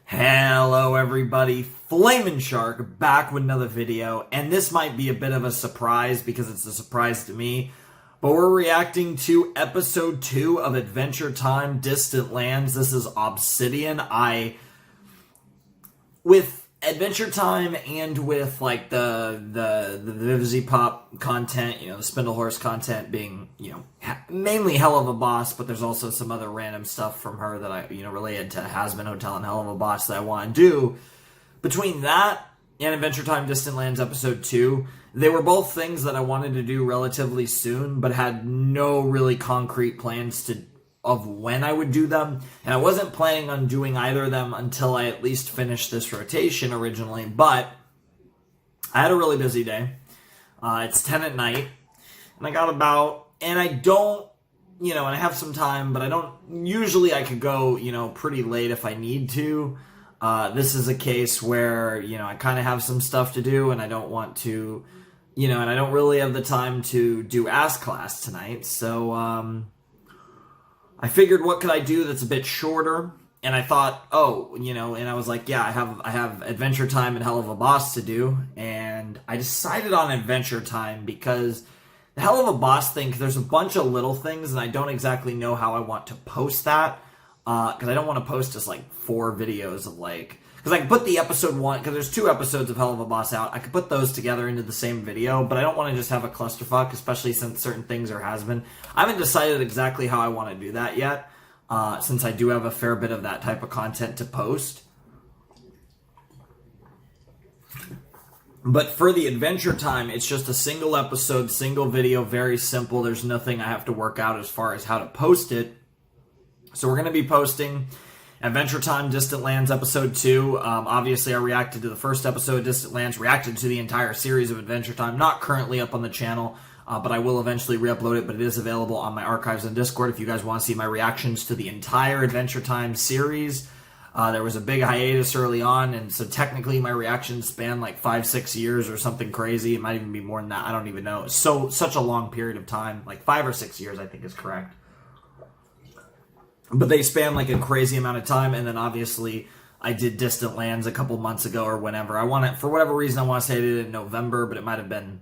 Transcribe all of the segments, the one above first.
Hello everybody, TheFlamingShark back with another video, and this might be a bit of a surprise because it's a surprise to me, but we're reacting to episode 2 of Adventure Time Distant Lands. This is Obsidian. With Adventure Time and with like the Vivzy Pop content, the Spindle Horse content being, mainly Hell of a Boss, but there's also some other random stuff from her that I, related to Hazbin Hotel and Hell of a Boss that I want to do. Between that and Adventure Time Distant Lands episode 2, they were both things that I wanted to do relatively soon, but had no really concrete plans of when I would do them, and I wasn't planning on doing either of them until I at least finished this rotation originally, but I had a really busy day. It's 10 at night, and I don't, and I have some time, but usually I could go, pretty late if I need to. This is a case where, I kind of have some stuff to do, and I don't want to, and I don't really have the time to do Ask Class tonight, so, I figured, what could I do that's a bit shorter? And I thought, and I was like, yeah, I have Adventure Time and Hell of a Boss to do. And I decided on Adventure Time because the Hell of a Boss thing, there's a bunch of little things, and I don't exactly know how I want to post that. Because I don't want to post just, 4 videos of, because I can put the episode 1, because there's 2 episodes of Hell of a Boss out. I could put those together into the same video, but I don't want to just have a clusterfuck, especially since certain things are has-been. I haven't decided exactly how I want to do that yet, since I do have a fair bit of that type of content to post. But for the Adventure Time, it's just a single episode, single video, very simple. There's nothing I have to work out as far as how to post it. So we're going to be posting Adventure Time Distant Lands episode 2. Obviously, I reacted to the first episode of Distant Lands, reacted to the entire series of Adventure Time. Not currently up on the channel, but I will eventually re-upload it, but it is available on my archives on Discord if you guys want to see my reactions to the entire Adventure Time series. There was a big hiatus early on, and so technically my reactions span 5-6 years or something crazy. It might even be more than that. I don't even know. Such a long period of time. 5 or 6 years, I think is correct. But they span a crazy amount of time, and then obviously I did Distant Lands a couple months ago or whenever. For whatever reason, I want to say I did it in November, but it might have been,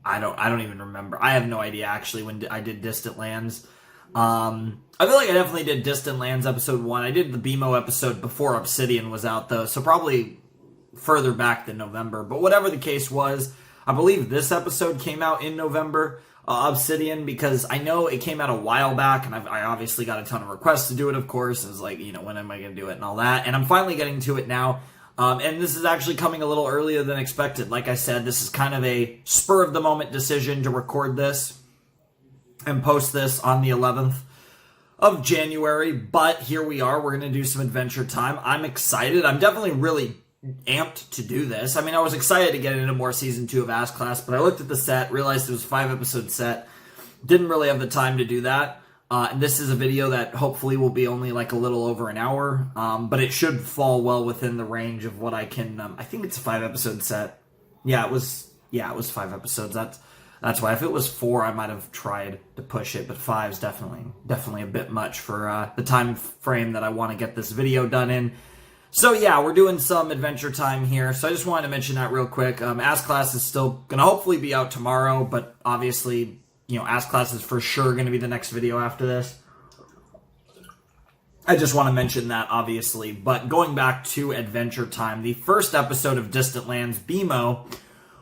I don't even remember. I have no idea actually when I did Distant Lands. I feel like I definitely did Distant Lands episode 1. I did the BMO episode before Obsidian was out though, so probably further back than November. But whatever the case was, I believe this episode came out in November. Obsidian, because I know it came out a while back, and I obviously got a ton of requests to do it, of course. It was when am I going to do it and all that, and I'm finally getting to it now, and this is actually coming a little earlier than expected. Like I said, this is kind of a spur-of-the-moment decision to record this and post this on the 11th of January, but here we are. We're going to do some Adventure Time. I'm excited. I'm definitely really amped to do this. I mean, I was excited to get into more season 2 of Ask Class, but I looked at the set, realized it was a 5-episode set, didn't really have the time to do that. And this is a video that hopefully will be only a little over an hour, but it should fall well within the range of what I can. I think it's a 5-episode set. Yeah, it was 5 episodes. That's why. If it was 4, I might have tried to push it, but 5 is definitely a bit much for the time frame that I want to get this video done in. So yeah, we're doing some Adventure Time here, so I just wanted to mention that real quick. Ask Class is still going to hopefully be out tomorrow, but obviously, Ask Class is for sure going to be the next video after this. I just want to mention that, obviously. But going back to Adventure Time, the first episode of Distant Lands, BMO,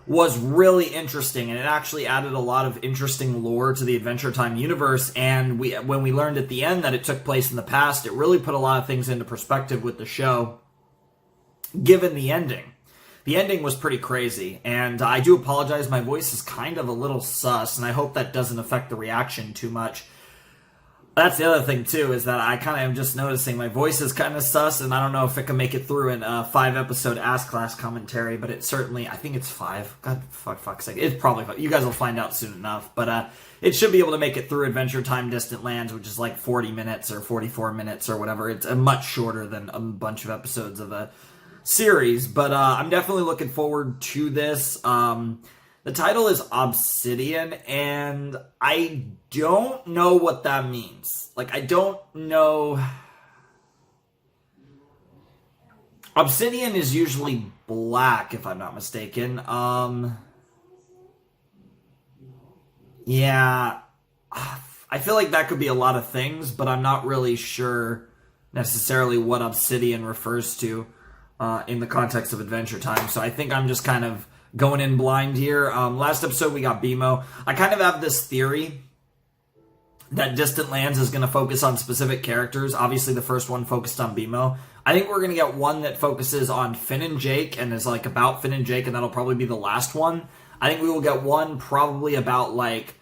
was really interesting, and it actually added a lot of interesting lore to the Adventure Time universe, and when we learned at the end that it took place in the past, it really put a lot of things into perspective with the show, given the ending. The ending was pretty crazy, and I do apologize, my voice is kind of a little sus, and I hope that doesn't affect the reaction too much. That's the other thing, too, is that I kind of am just noticing my voice is kind of sus, and I don't know if it can make it through in a 5-episode Ask Class commentary, but it certainly, I think it's 5. God, fuck's sake. It's probably 5. You guys will find out soon enough, but it should be able to make it through Adventure Time Distant Lands, which is 40 minutes or 44 minutes or whatever. It's much shorter than a bunch of episodes of a series, but I'm definitely looking forward to this. The title is Obsidian, and I don't know what that means. I don't know. Obsidian is usually black, if I'm not mistaken. Yeah, I feel like that could be a lot of things, but I'm not really sure necessarily what Obsidian refers to in the context of Adventure Time. So I think I'm just kind of going in blind here. Last episode we got BMO. I kind of have this theory that Distant Lands is going to focus on specific characters. Obviously, the first one focused on BMO. I think we're going to get one that focuses on Finn and Jake and is like about Finn and Jake, and that'll probably be the last one. I think we will get one probably about like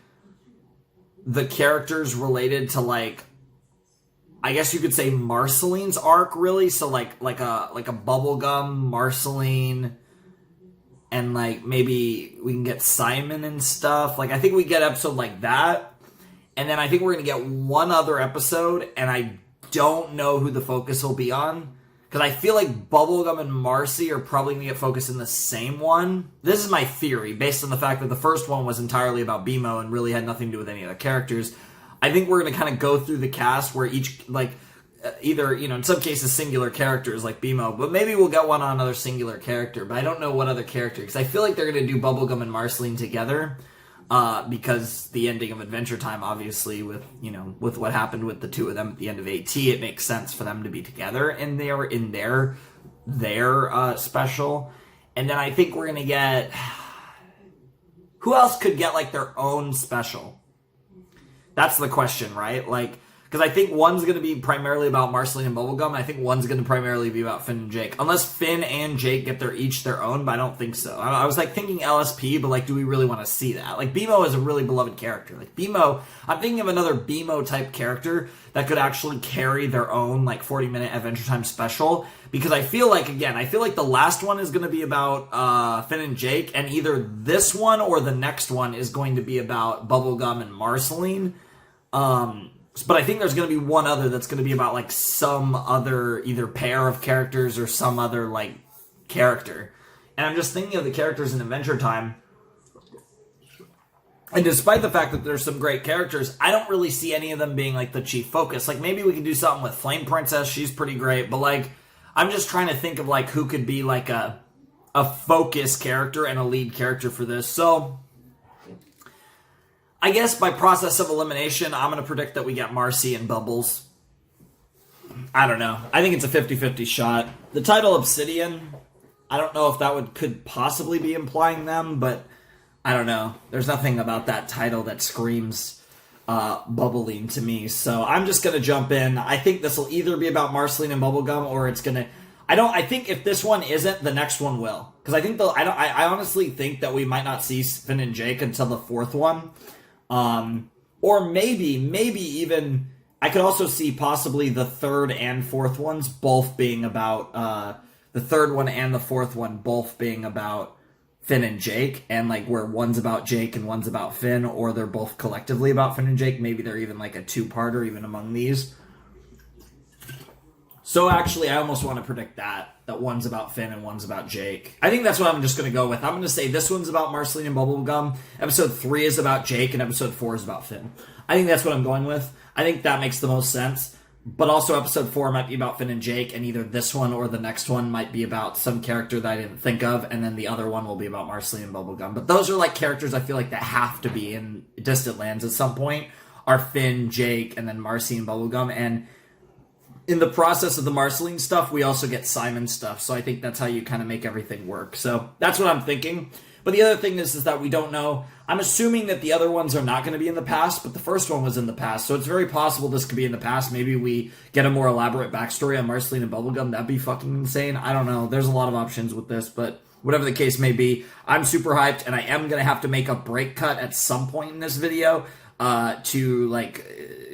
the characters related to like, I guess you could say Marceline's arc, really. So like a bubblegum Marceline, and like maybe we can get Simon and stuff. Like I think we get an episode like that. And then I think we're going to get one other episode, and I don't know who the focus will be on. Because I feel like Bubblegum and Marcy are probably going to get focused in the same one. This is my theory, based on the fact that the first one was entirely about BMO and really had nothing to do with any other characters. I think we're going to kind of go through the cast where each, like, either, you know, in some cases singular characters like BMO, but maybe we'll get one on another singular character. But I don't know what other character, because I feel like they're going to do Bubblegum and Marceline together. Because the ending of Adventure Time, obviously, with what happened with the two of them at the end of AT, it makes sense for them to be together in their special. And then I think we're gonna get, who else could get like their own special? That's the question, right? Like, because I think one's going to be primarily about Marceline and Bubblegum, and I think one's going to primarily be about Finn and Jake. Unless Finn and Jake get each their own, but I don't think so. I was like thinking LSP, but like, do we really want to see that? Like, BMO is a really beloved character. Like, BMO, I'm thinking of another BMO type character that could actually carry their own like 40-minute Adventure Time special. Because I feel like the last one is going to be about Finn and Jake, and either this one or the next one is going to be about Bubblegum and Marceline. But I think there's going to be one other that's going to be about, like, some other either pair of characters or some other, like, character. And I'm just thinking of the characters in Adventure Time. And despite the fact that there's some great characters, I don't really see any of them being, like, the chief focus. Like, maybe we could do something with Flame Princess. She's pretty great. But, like, I'm just trying to think of, like, who could be, like, a focus character and a lead character for this. So I guess by process of elimination, I'm going to predict that we get Marcy and Bubbles. I don't know. I think it's a 50-50 shot. The title Obsidian, I don't know if that could possibly be implying them, but I don't know. There's nothing about that title that screams bubbling to me. So I'm just going to jump in. I think this will either be about Marceline and Bubblegum, or it's going to... I think if this one isn't, the next one will. Because I think I honestly think that we might not see Finn and Jake until the fourth one. Or maybe even, I could also see possibly the third and fourth ones both being about, the third one and the fourth one both being about Finn and Jake, and like where one's about Jake and one's about Finn, or they're both collectively about Finn and Jake. Maybe they're even like a two-parter even among these. So actually, I almost want to predict that one's about Finn and one's about Jake. I think that's what I'm just going to go with. I'm going to say this one's about Marceline and Bubblegum, episode 3 is about Jake, and episode 4 is about Finn. I think that's what I'm going with. I think that makes the most sense. But also episode 4 might be about Finn and Jake, and either this one or the next one might be about some character that I didn't think of, and then the other one will be about Marceline and Bubblegum. But those are like characters I feel like that have to be in Distant Lands at some point, are Finn, Jake, and then Marcy and Bubblegum, and in the process of the Marceline stuff, we also get Simon stuff, so I think that's how you kind of make everything work. So that's what I'm thinking. But the other thing is that we don't know. I'm assuming that the other ones are not going to be in the past, but the first one was in the past, so it's very possible this could be in the past. Maybe we get a more elaborate backstory on Marceline and Bubblegum. That'd be fucking insane. I don't know. There's a lot of options with this, but whatever the case may be, I'm super hyped, and I am going to have to make a break cut at some point in this video to, like,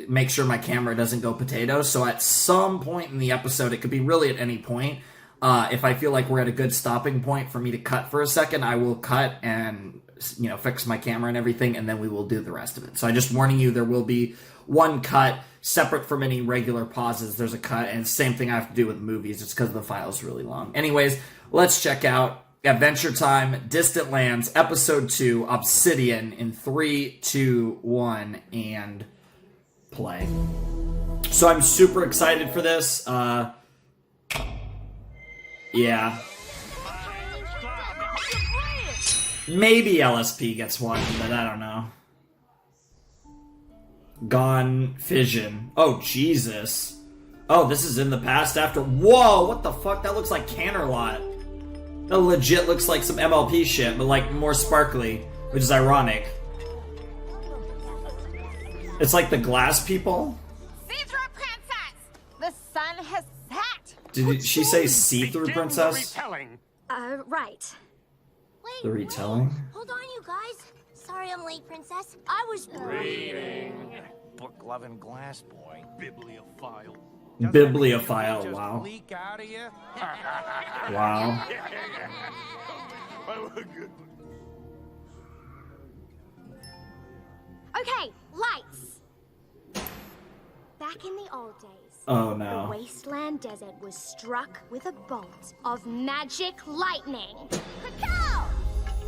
make sure my camera doesn't go potatoes. So at some point in the episode, it could be really at any point, if I feel like we're at a good stopping point for me to cut for a second, I will cut and, you know, fix my camera and everything, and then we will do the rest of it. So I'm just warning you, there will be one cut separate from any regular pauses. There's a cut, and same thing I have to do with movies. It's because the file is really long. Anyways, let's check out Adventure Time, Distant Lands, Episode 2, Obsidian, in 3, 2, 1, and play. So I'm super excited for this. Yeah. Maybe LSP gets one, but I don't know. Gone Fission. Oh, Jesus. Oh, this is in the past after. Whoa, what the fuck? That looks like Canterlot. That legit looks like some MLP shit, but like more sparkly, which is ironic. It's like the glass people. See-through princess! The sun has set! Did she say see-through princess? Right. Wait, The retelling? Hold on, you guys. Sorry I'm late, princess. I was Reading. Book-loving glass boy. Bibliophile. Bibliophile, Just wow. leak out of you? Wow. Okay, lights. Back in the old days, Oh the no. wasteland desert was struck with a bolt of magic lightning. Cacao!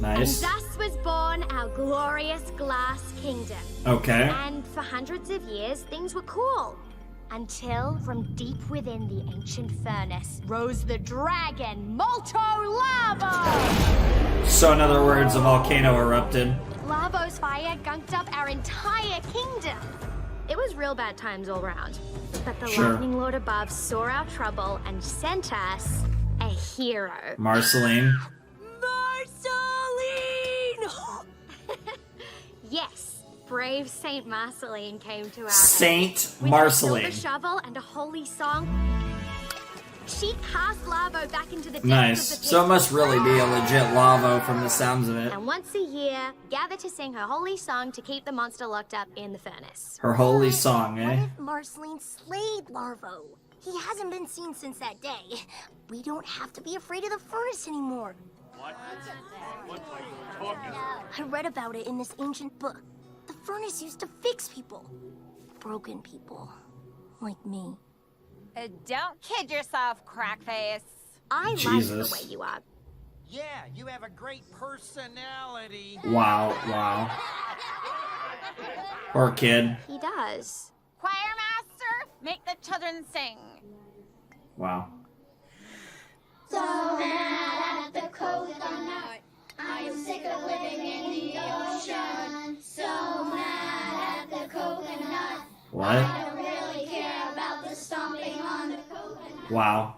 Nice. And thus was born our glorious glass kingdom. Okay. And for hundreds of years, things were cool. Until, from deep within the ancient furnace, rose the dragon, Molto Lavo! So in other words, a volcano erupted. Lavo's fire gunked up our entire kingdom. It was real bad times all around. But the Sure. lightning lord above saw our trouble and sent us a hero. Marceline. Marceline! Yes, brave Saint Marceline came to our Saint aid. With Marceline. a silver shovel and a holy song, she cast Lavo back into the depths Nice. of the pit. So it must really be a legit Lavo from the sounds of it. And once a year, gather to sing her holy song to keep the monster locked up in the furnace. Her holy song, What eh? if Marceline slayed Larvo? He hasn't been seen since that day. We don't have to be afraid of the furnace anymore. I read about it in this ancient book. The furnace used to fix people. Broken people. Like me. Don't kid yourself, crackface. I like Jesus. the way you are. Yeah, you have a great personality. Wow, wow. Poor kid. He does. Choir master, make the children sing. Wow. So mad at the coconut. I'm sick of living in the ocean. So mad at the coconut. What? I don't really care about the stomping on the coconut. Wow.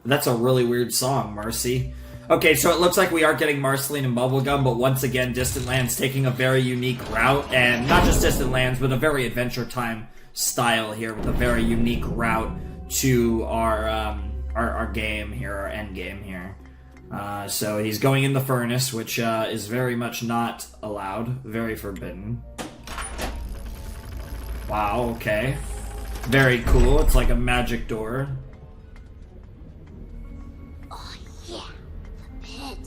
That's a really weird song, Marcy. Okay, so it looks like we are getting Marceline and Bubblegum, but once again, Distant Lands taking a very unique route, and not just Distant Lands, but a very Adventure Time style here, with a very unique route to our game here, our end game here. So he's going in the furnace, which is very much not allowed, very forbidden. Wow, okay. Very cool, it's like a magic door. Oh, yeah. The pit.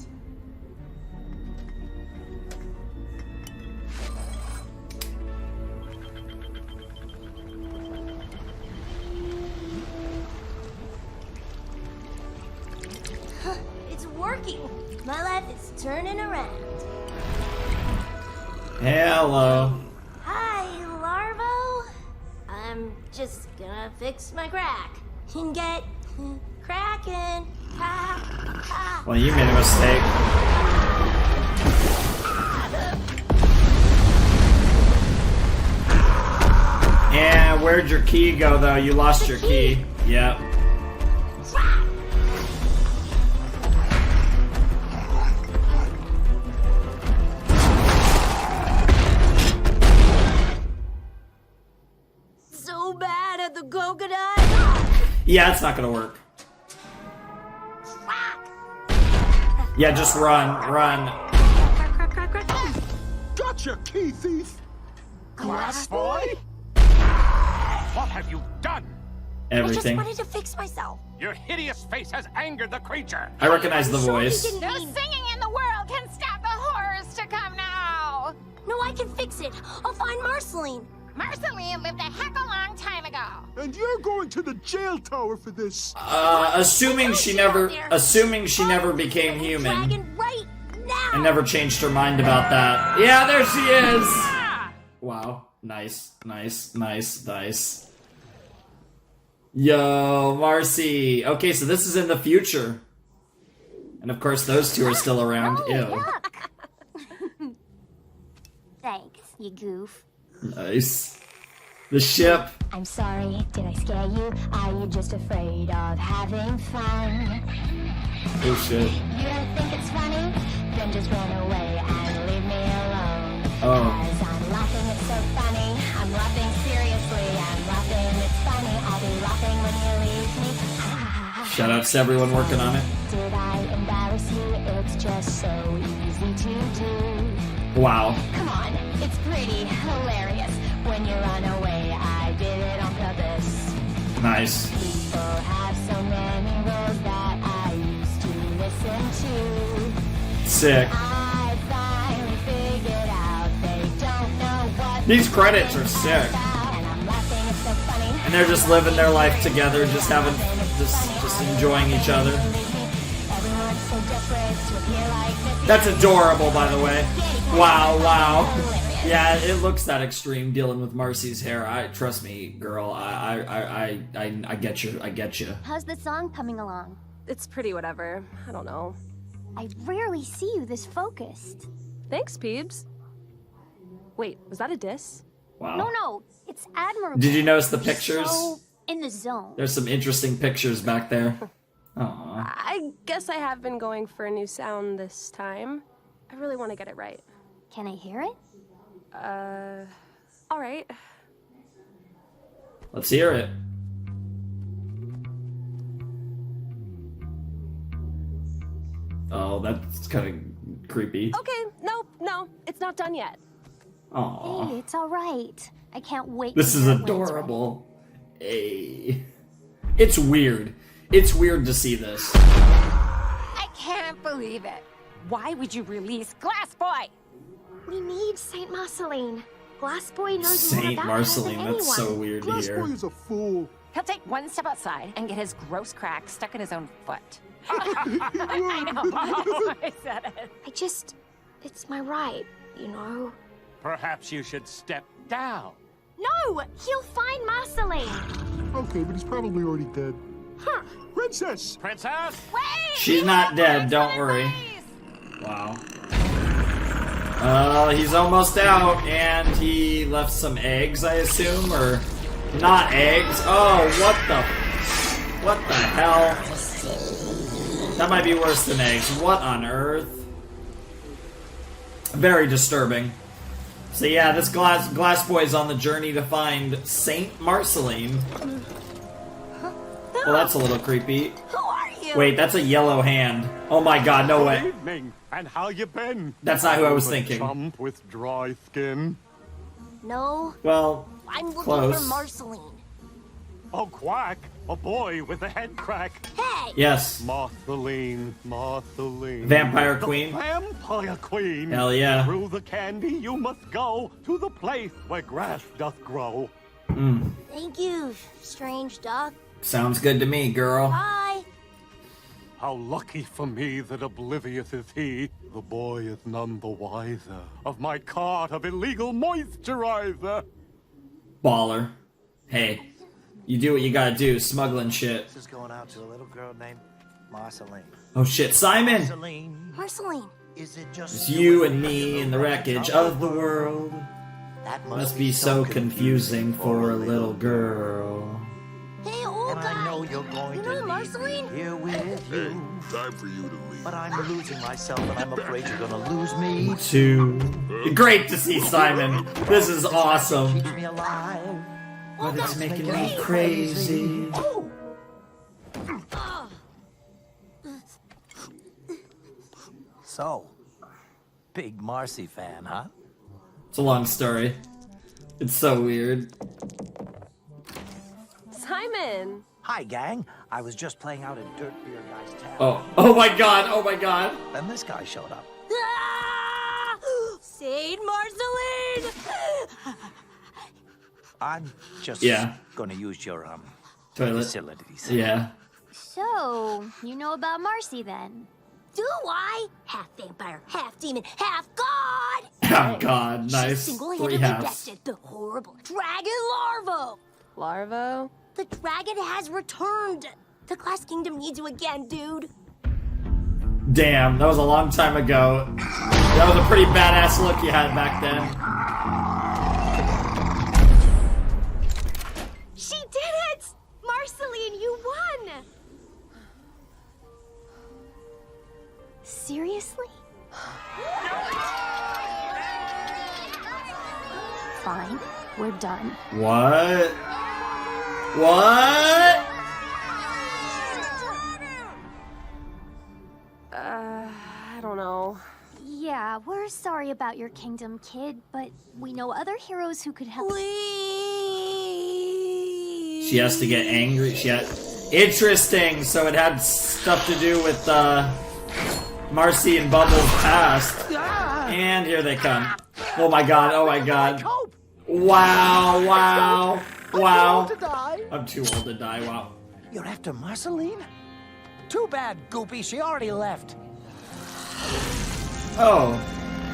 Huh, it's working. My life is turning around. Hello. Hi, Larvo. I'm just gonna fix my crack and get cracking. Ha, ha. Well, you made a mistake. Yeah, where'd your key go, though? You lost your key. Yep. So bad at the coconut. Yeah, it's not gonna work. Yeah, just run, run. Crack, crack, crack, crack. Gotcha, key thief! Glass boy? What have you done? I just Everything. wanted to fix myself. Your hideous face has angered the creature. I recognize the Sorry, voice. didn't No mean- singing in the world can stop the horrors to come now. No, I can fix it. I'll find Marceline. Marceline lived a heck of a long time ago. And you're going to the jail tower for this. Assuming she never became human Dragon right now. and never changed her mind about that. Yeah, there she is. Wow, nice, nice, nice, nice. Yo, Marcy. Okay, so this is in the future. And of course, those two are still around. Ew. Thanks, you goof. Nice. The ship. I'm sorry, did I scare you? Are you just afraid of having fun? Oh shit. You don't think it's funny? Then just run away and leave me alone. Oh. 'Cause I'm laughing, it's so funny. I'm laughing seriously. I'm laughing, it's funny. I'll be laughing when you leave me. Shout out to everyone working on it. Did I embarrass you? It's just so easy to do. Wow. Come on, it's pretty hilarious. When you run away, I did it on purpose. Nice. People have so many rules that I used to listen to. Sick. I finally figured out they don't know what These credits are sick. and I'm laughing, it's so funny. And they're just living their life together, just having, just enjoying each other. Everyone's so desperate to appear like this. That's adorable, by the way. Wow, wow. Yeah, it looks that extreme dealing with Marcy's hair. Trust me, girl. I get you. I get you. How's the song coming along? It's pretty whatever. I don't know. I rarely see you this focused. Thanks, Peebs. Wait, was that a diss? Wow. No, it's admirable. Did you notice the pictures? So in the zone. There's some interesting pictures back there. Aww. I guess I have been going for a new sound this time. I really want to get it right. Can I hear it? All right. Let's hear it. Oh, that's kind of creepy. Okay, no, it's not done yet. Aww. Hey, it's all right. I can't wait. This to is hear it when it's adorable. Hey. It's weird. It's weird to see this. I can't believe it. Why would you release Glass Boy? ready. We need Saint Marceline. Glass Boy knows more Saint about Marceline, her than that's so anyone. weird to Glass hear. Boy is a fool. He'll take one step outside and get his gross crack stuck in his own foot. I know. I said it. It's my right, you know. Perhaps you should step down. No, he'll find Marceline. Okay, but he's probably already dead. Huh. Princess! Princess? Wait! She's not dead, don't worry. Wow. He's almost out, and he left some eggs, I assume, or not eggs. Oh, what the hell? That might be worse than eggs. What on earth? Very disturbing. So yeah, this glass boy is on the journey to find Saint Marceline. Well, that's a little creepy. Who are you? Wait, that's a yellow hand. Oh my god, no way. Evening, and how you been? That's not who I was thinking. Chump with dry skin. No, Well, I'm looking close. for Marceline. Oh, quack! A boy with a head crack. Hey! Yes. Marceline. Vampire Queen. Vampire Queen. Hell yeah. Through the candy you must go to the place where grass doth grow. Thank you, strange duck. Sounds good to me, girl. Bye. How lucky for me that oblivious is he. The boy is none the wiser of my cart of illegal moisturizer. Baller. Hey, you do what you gotta do, smuggling shit. This is going out to a little girl named Marceline. Oh shit, Simon! Marceline, Marceline. is it just It's you and me in the wreckage of the world. That Must be so confusing for a little girl. Hey, old And guy. I know you're going You to know leave Marceline? me here with you. Time for you to leave. But I'm losing myself, and I'm afraid you're gonna lose me. Two. Great to see Simon. This is awesome. Keeps me alive. But it's making me crazy. So, big Marcy fan, huh? It's a long story. It's so weird. Simon! Hi, gang. I was just playing out at Dirt Beer Guy's tavern. Oh my god, oh my god. Then this guy showed up. Ah! Saint Marceline! I'm just Yeah. gonna use your Toilet. facilities. Yeah. So, you know about Marcy then? Do I? Half vampire, half demon, half god! Oh god, She nice. single-handedly 3 halves. bested the horrible dragon larva! Larvo? The dragon has returned! The Glass Kingdom needs you again, dude. Damn, that was a long time ago. That was a pretty badass look you had back then. She did it! Marceline, you won! Seriously? Fine, we're done. What? What? I don't know. Yeah, we're sorry about your kingdom, kid, but we know other heroes who could help. Please. She has to get angry. Interesting. So it had stuff to do with Marcy and Bubble's past. And here they come. Oh my god. Oh my god. Wow. Wow. Wow. I'm too old to die. Wow. You're after Marceline? Too bad, Goopy. She already left. Oh,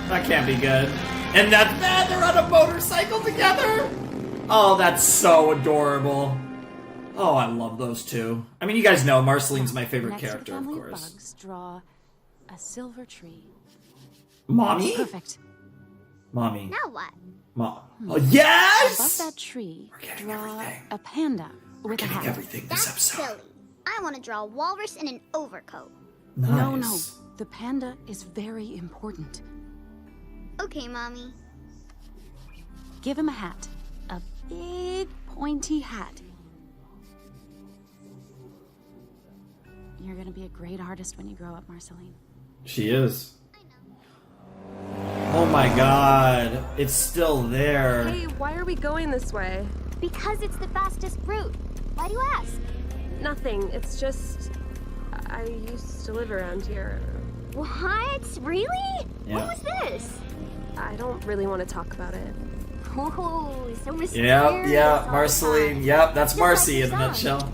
that can't be good. And that's bad. They're on a motorcycle together. Oh, that's so adorable. Oh, I love those two. I mean, you guys know Marceline's my favorite character, of course. Bugs draw a silver tree. Mommy? Perfect. Mommy. Now what? Mom. Oh, yes! Above that tree, draw everything. a panda with a hat. Everything this That's episode. silly. I want to draw a walrus in an overcoat. Nice. No. The panda is very important. Okay, Mommy. Give him a hat. A big, pointy hat. You're gonna be a great artist when you grow up, Marceline. She is. Oh my god. It's still there. Hey, why are we going this way? Because it's the fastest route. Why do you ask? Nothing. It's just... I used to live around here. What? Really? Yeah. What was this? I don't really want to talk about it. Oh, so mysterious. Yep, Marceline. Yep, that's Marcy in a nutshell.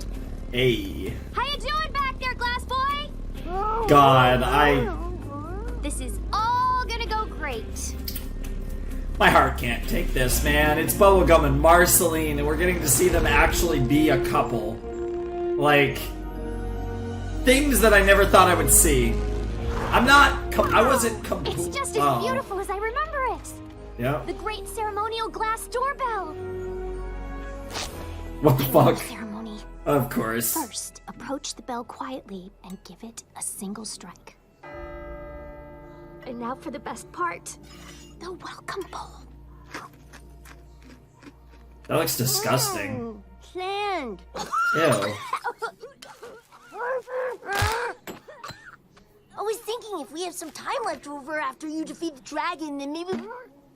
Hey. How you doing back there, Glass Boy? God, This is all gonna go great. my heart can't take this, man. It's Bubblegum and Marceline, and we're getting to see them actually be a couple. Like, things that I never thought I would see. I wasn't It's just as beautiful as I remember it. Yep. The great ceremonial glass doorbell. What the fuck? Ceremony. Of course. First, approach the bell quietly and give it a single strike. And now for the best part. The welcome bowl. That looks disgusting. Sand. Ew. I was thinking if we have some time left over after you defeat the dragon, then maybe...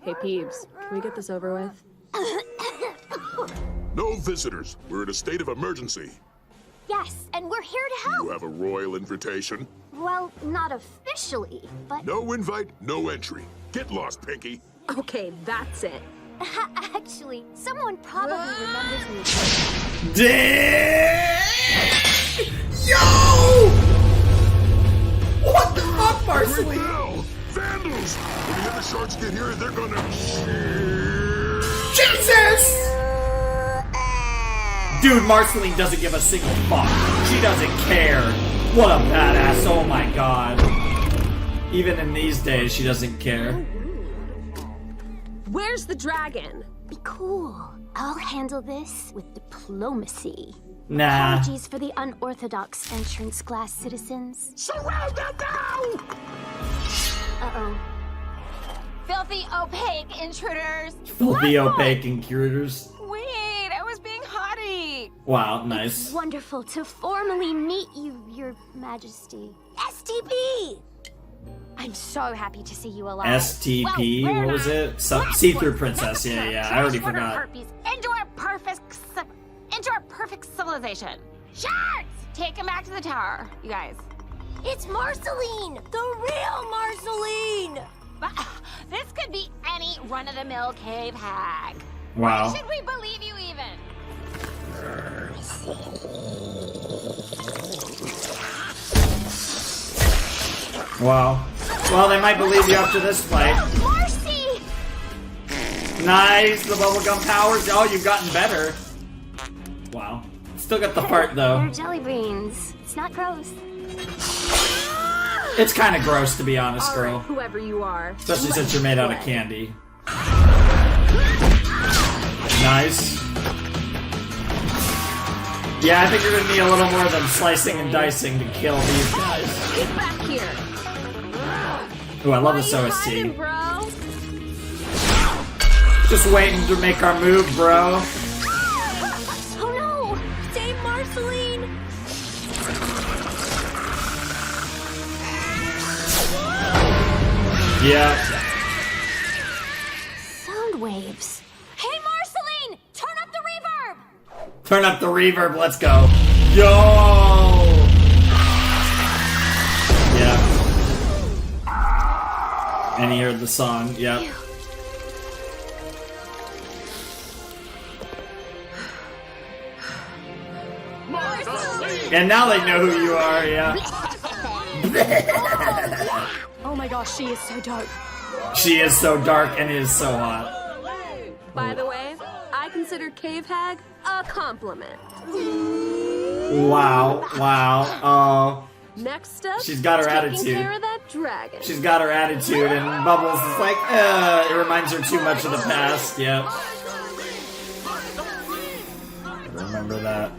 Hey, Peebs, can we get this over with? No visitors. We're in a state of emergency. Yes, and we're here to help. You have a royal invitation? Well, not officially, but... No invite, no entry. Get lost, Pinky. Okay, that's it. Actually, someone probably remembers me. Damn! Yo! What the fuck, Marceline? Hell! Vandals! When the other sharks get here, they're gonna... Jesus! Dude, Marceline doesn't give a single fuck. She doesn't care. What a badass, oh my god. Even in these days, she doesn't care. Where's the dragon? Be cool. I'll handle this with diplomacy. Nah. Apologies for the unorthodox entrance, Glass citizens. Surround them now! Uh-oh. Filthy, opaque intruders! Filthy, opaque intruders. Wait, I was being haughty! Wow, nice. Wonderful to formally meet you, Your Majesty. STP! I'm so happy to see you alive. STP, Well, what was it? See-through princess, yeah, I already forgot. Enjoy a perfect civilization. Sharks! Take him back to the tower, you guys. It's Marceline! The real Marceline! This could be any run-of-the-mill cave hag. Wow. Why should we believe you even? Wow. Well, they might believe you after this fight. Marcy! Nice, the bubblegum powers. Oh, you've gotten better. Wow. Still got the fart though. They're jelly beans. It's not gross. It's kind of gross, to be honest, girl. Right, whoever you are. Especially since you're made out of candy. Nice. Yeah, I think you're gonna need a little more than slicing and dicing to kill these guys. Get back here. Ooh, I love this OST. Hiding, bro? Just waiting to make our move, bro. Oh no! Dame Marceline! Yeah. Sound waves. Hey, Marceline! Turn up the reverb! Turn up the reverb, let's go. Yo! Yeah. And he heard the song, yep. And now they know who you are, yeah. Oh my gosh, she is so dope. She is so dark and is so hot. By the way, I consider Cave Hag a compliment. Wow, wow. Oh. Next up, She's got her taking attitude. care of that dragon. She's got her attitude, and Bubbles is like, it reminds her too much of the past, yep. Remember that.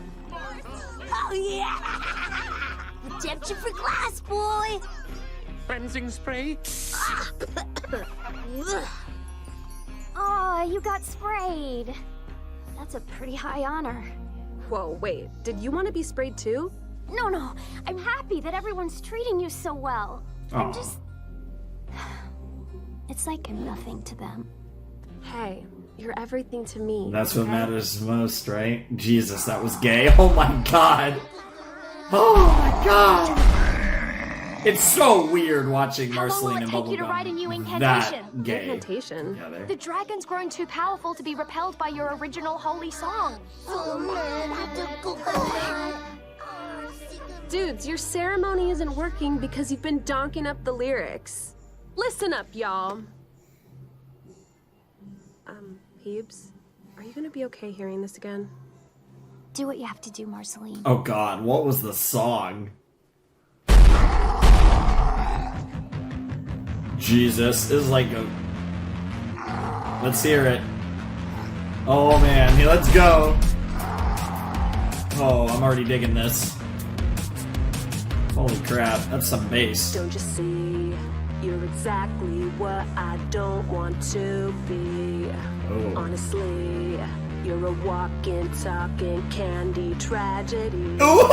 Oh yeah! Redemption for glass, boy! Cleansing spray? Oh, you got sprayed. That's a pretty high honor. Whoa, wait. Did you want to be sprayed too? No. I'm happy that everyone's treating you so well. I'm Aw. just... It's like I'm nothing to them. Hey, you're everything to me. That's what matters most, right? Jesus, that was gay. Oh my god. Oh my god. It's so weird watching How long will Marceline it and take you to write a new Bubblegum incantation? that gay Incantation? together. The dragon's grown too powerful to be repelled by your original holy song. Dudes, your ceremony isn't working because you've been donking up the lyrics. Listen up, y'all. Hebes, are you gonna be okay hearing this again? Do what you have to do, Marceline. Oh god, what was the song? Jesus, this is like a... Let's hear it. Oh man, hey, let's go. Oh, I'm already digging this. Holy crap, that's some bass. Don't you see? You're exactly what I don't want to be. Oh. Honestly, you're a walking, talking candy tragedy. Ooh.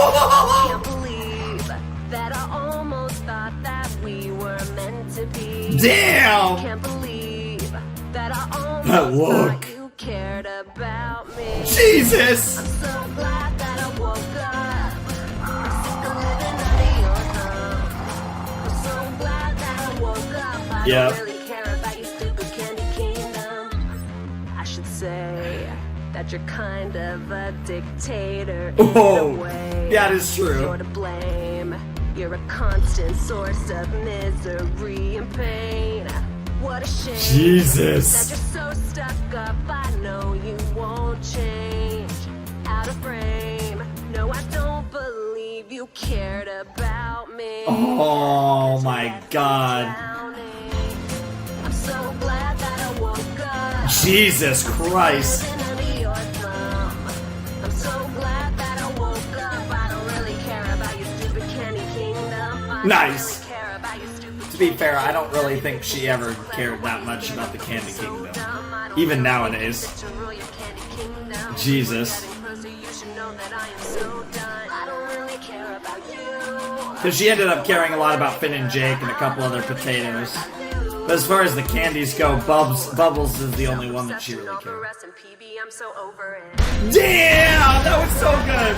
Can't believe that I almost thought that we were meant to be. Damn! Can't believe that I almost That look. thought you cared about me. Jesus! I'm so glad that I woke up. I'm sick of living under your thumb. I'm so glad that I woke up. I Yep. don't really care about your stupid candy kingdom. I should say that you're kind of a dictator in Oh, a way. that is true. You're to blame. You're a constant source of misery and pain. What a shame. Jesus. That you're so stuck up. I know you won't change. Out of frame. No, I don't believe you cared about me. Oh my god. I'm so glad that I woke up. Jesus Christ. Living under your thumb. I'm so glad that I woke up. I don't really care about your stupid candy kingdom. I Nice. don't really care about your stupid To be fair, I don't really think she ever cared that much about the Candy Kingdom. Even nowadays. Jesus. Because she ended up caring a lot about Finn and Jake and a couple other potatoes. But as far as the candies go, Bubbles is the only one that she really cared. Damn! That was so good!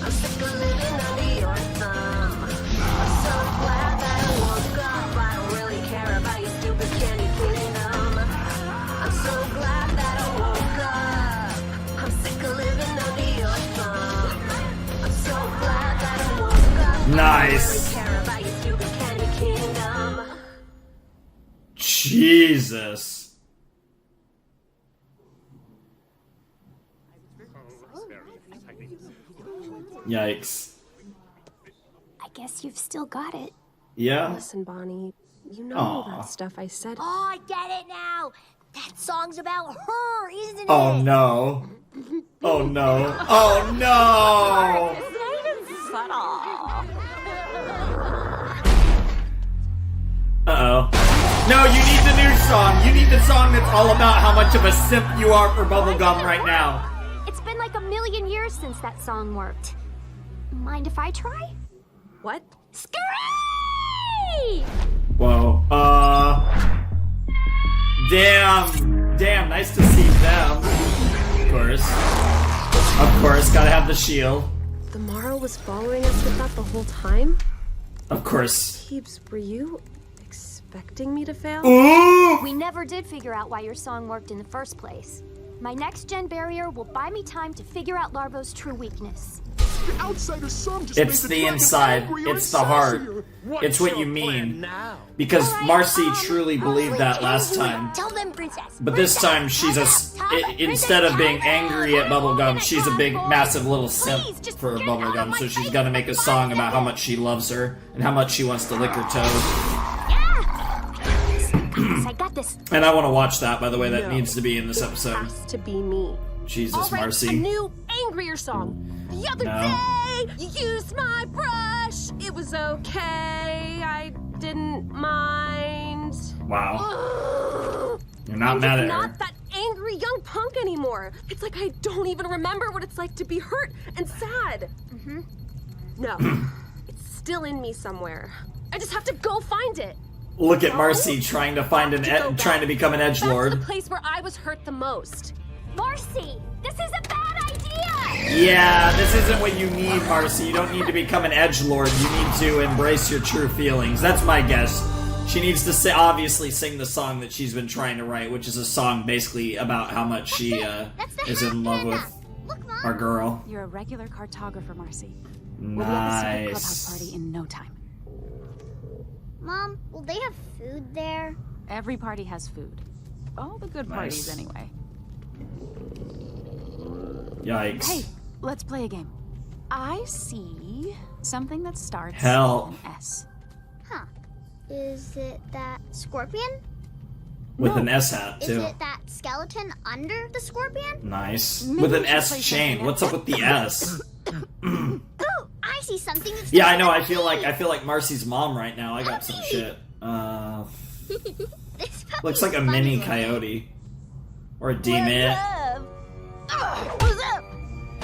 I'm sick of living under your thumb. I'm so glad that I woke up. I don't really care about your stupid candy kingdom. I'm so glad that I woke up. I'm sick of living under your thumb. I'm so glad that I woke up. Nice. I don't really care about your stupid candy kingdom. Jesus. Yikes. I guess you've still got it. Yeah. Listen, Bonnie, you know Aw. all that stuff I said. Oh, I get it now. That song's about her, isn't it? Oh no. Oh no. Oh no. It's not even subtle. Uh-oh. No, you need the new song. You need the song that's all about how much of a simp you are for bubblegum right now. It's been like a million years since that song worked. Mind if I try? What? Scream! Whoa. Damn, nice to see them. Of course, gotta have the shield. The Morrow was following us with that the whole time? Of course. Teebs, were you expecting me to fail? Ooh! We never did figure out why your song worked in the first place. My next-gen barrier will buy me time to figure out Larvo's true weakness. The outsider's song just It's made the dragon inside. angrier It's and the heart. sassier. It's what you mean. Because Marcy truly believed that last time. Tell them, princess. But this time she's instead of being angry at bubblegum, she's a big, massive little simp for bubblegum. So she's gonna make a song about how much she loves her and how much she wants to lick her toes. I got this. And I want to watch that, by the way. That needs to be in this episode. It has to be me. Jesus, A Marcy. new, angrier song. The other day, you used my brush. It was okay. I didn't mind. Wow. You're not I'm mad just at not her. that angry young punk anymore. It's like I don't even remember what it's like to be hurt and sad. No, it's still in me somewhere. I just have to go find it. Look at Marcy trying to find trying to become an Back to edgelord. the place where I was hurt the most. Marcy, this is a bad idea! Yeah, this isn't what you need, Marcy. You don't need to become an edgelord. You need to embrace your true feelings. That's my guess. She needs to obviously sing the song that she's been trying to write, which is a song basically about how much she is in love with our girl. You're a regular cartographer, Marcy. We'll be at the secret clubhouse Nice. party in no time. Mom, will they have food there? Every party has food. All the good parties, Nice. anyway. Yikes. Hey, let's play a game. I see something that starts Hell. with an S. Huh. Is it that scorpion? With an S hat, Is too. it that skeleton under the scorpion? Nice. Maybe With we an should S play chain. something What's up with the S? Ooh, I see something that's Yeah, I know. I feel like Marcy's mom right now. I got some shit. This Looks like a puppy's mini funny. coyote. Or a demon. What's up?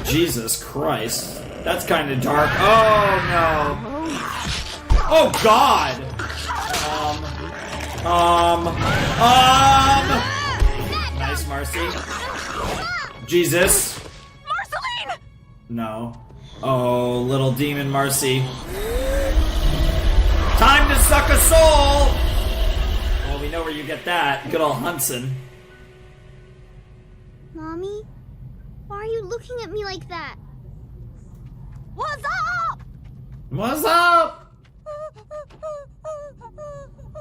Jesus Christ. That's kind of dark. Oh, no. Oh, God. Nice, Marcy. Jesus. Marceline! No. Oh, little demon Marcy. Time to suck a soul! Well, we know where you get that. Good old Hunson. Mommy, why are you looking at me like that? What's up? What's up?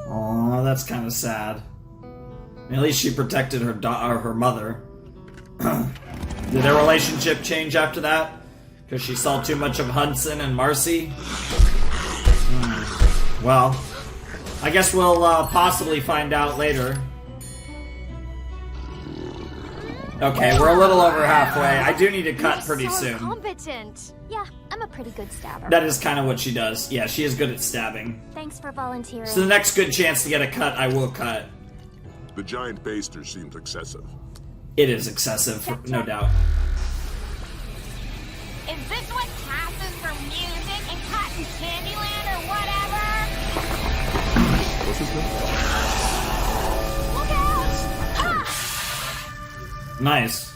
Aw, that's kind of sad. At least she protected her her mother. Did their relationship change after that? Because she saw too much of Hudson and Marcy? Well, I guess we'll possibly find out later. Okay, we're a little over halfway. I do need to cut pretty soon. Competent. Yeah, I'm a pretty good stabber. That is kind of what she does. Yeah, she is good at stabbing. Thanks for volunteering. So the next good chance to get a cut, I will cut. The giant baster seems excessive. It is excessive, no doubt. Is this what passes for music in Cotton Candyland or whatever? What's his name? Look out! Ah! Nice.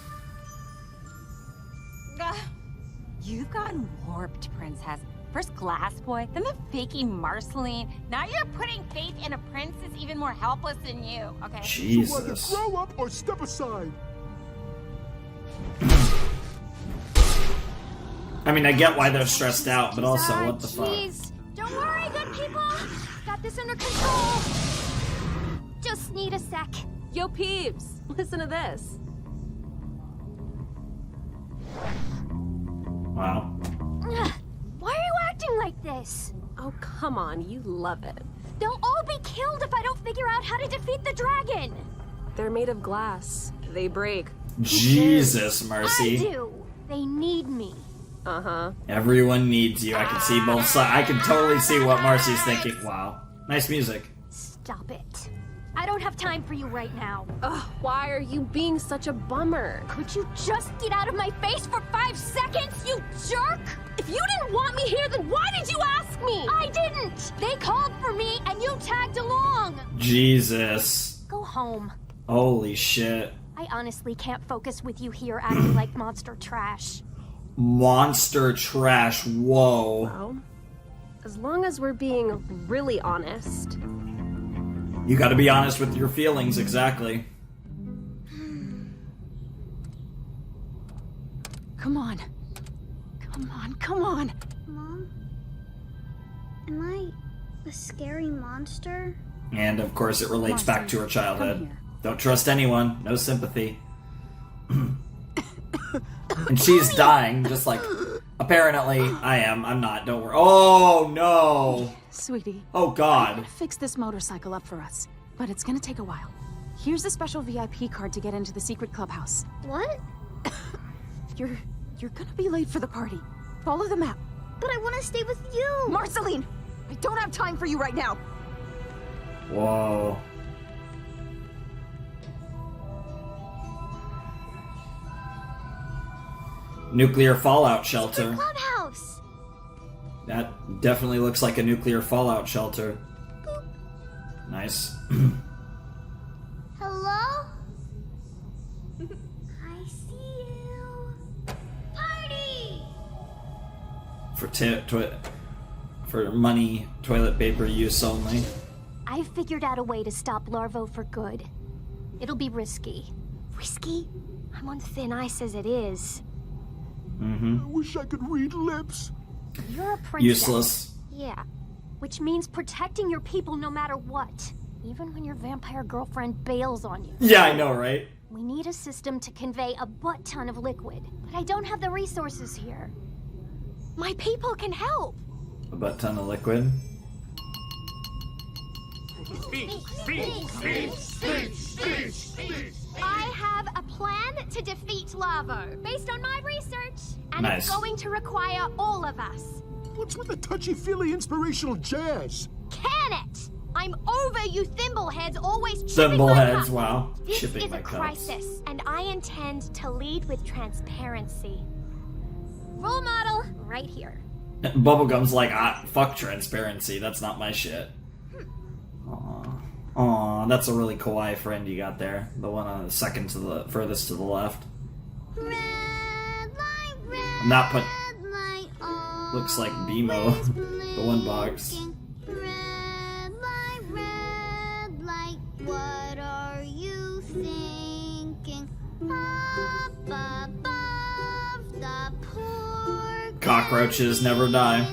You've gotten warped, Princess. First Glass Boy, then the fakey Marceline. Now you're putting faith in a princess even more helpless than you, okay? Jesus. So grow up or step aside. I mean, I get why they're stressed out, but also, what the fuck? Jeez. Don't worry, good people. Got this under control. Just need a sec. Yo, Peeves, listen to this. Wow. this. Oh, come on, you love it. They'll all be killed if I don't figure out how to defeat the dragon. They're made of glass. They break. Jesus, I Marcy. do. They need me. Uh-huh. Everyone needs you. I can see both sides. I can totally see what Marcy's thinking. Wow. Nice music. Stop it. I don't have time for you right now. Ugh, why are you being such a bummer? Could you just get out of my face for 5 seconds, you jerk? If you didn't want me here, then why did you ask me? I didn't! They called for me and you tagged along! Jesus. Go home. Holy shit. I honestly can't focus with you here acting like monster trash. Monster trash. Whoa. Well, as long as we're being really honest. You gotta be honest with your feelings, exactly. Come on. Come on, come on. Mom? Am I a scary monster? And of course it relates back to her childhood. Don't trust anyone. No sympathy. And she's dying, just like... Apparently, I am. I'm not. Don't worry. Oh, no. Sweetie. Oh, God. Fix this motorcycle up for us, but it's gonna take a while. Here's a special VIP card to get into the secret clubhouse. What? You're gonna be late for the party. Follow the map. But I want to stay with you! Marceline! I don't have time for you right now! Whoa. Nuclear fallout shelter. Clubhouse! That definitely looks like a nuclear fallout shelter. Nice. Hello? I see you. Party! For money, toilet paper use only. I figured out a way to stop Larvo for good. It'll be risky. Risky? I'm on thin ice as it is. I wish I could read lips. You're a princess. Useless. Yeah. Which means protecting your people no matter what. Even when your vampire girlfriend bails on you. Yeah, I know, right? We need a system to convey a butt ton of liquid. But I don't have the resources here. My people can help. A butt ton of liquid. I have a plan to defeat Larvo, based on my research. And Nice. it's going to require all of us. What's with the touchy-feely inspirational jazz? Can it? I'm over you thimbleheads always chipping my Thimbleheads, cup. wow. This Chipping is my a cups. crisis, and I intend to lead with transparency. Role model, right here. Bubblegum's like, fuck transparency. That's not my shit. Aw, that's a really kawaii friend you got there. The one on the second to the furthest to the left. Red light, red I'm not put. light, Looks like BMO. The one box. red light, what are you thinking? Up above the poor Cockroaches never die.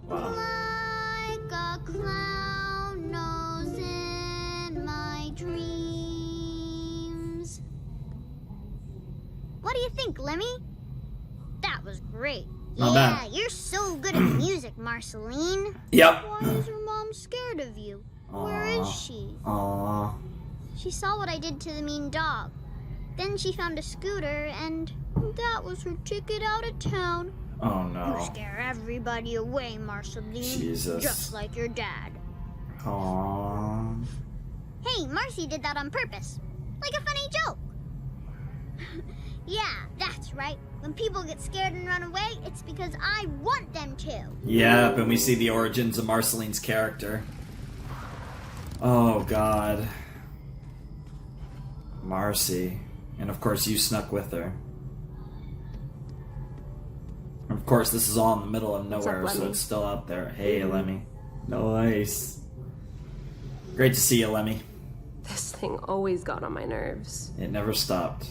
Wow. like a clown nose in my dreams. What do you think, Lemmy? That was great. Not yeah, bad. you're so good at music, Marceline. Yep. Why is your mom scared of you? Where is she? Aw. She saw what I did to the mean dog. Then she found a scooter, and that was her ticket out of town. Oh You no. scare everybody away, Marceline. Jesus. Just like your dad. Aw. Hey, Marcy did that on purpose. Like a funny joke. Yeah, that's right. When people get scared and run away, it's because I want them to. Yep, and we see the origins of Marceline's character. Oh god. Marcy. And of course you snuck with her. Of course this is all in the middle of nowhere, What's up, so Lemmy? it's still out there. Hey, Lemmy. Nice. Great to see you, Lemmy. This thing always got on my nerves. It never stopped.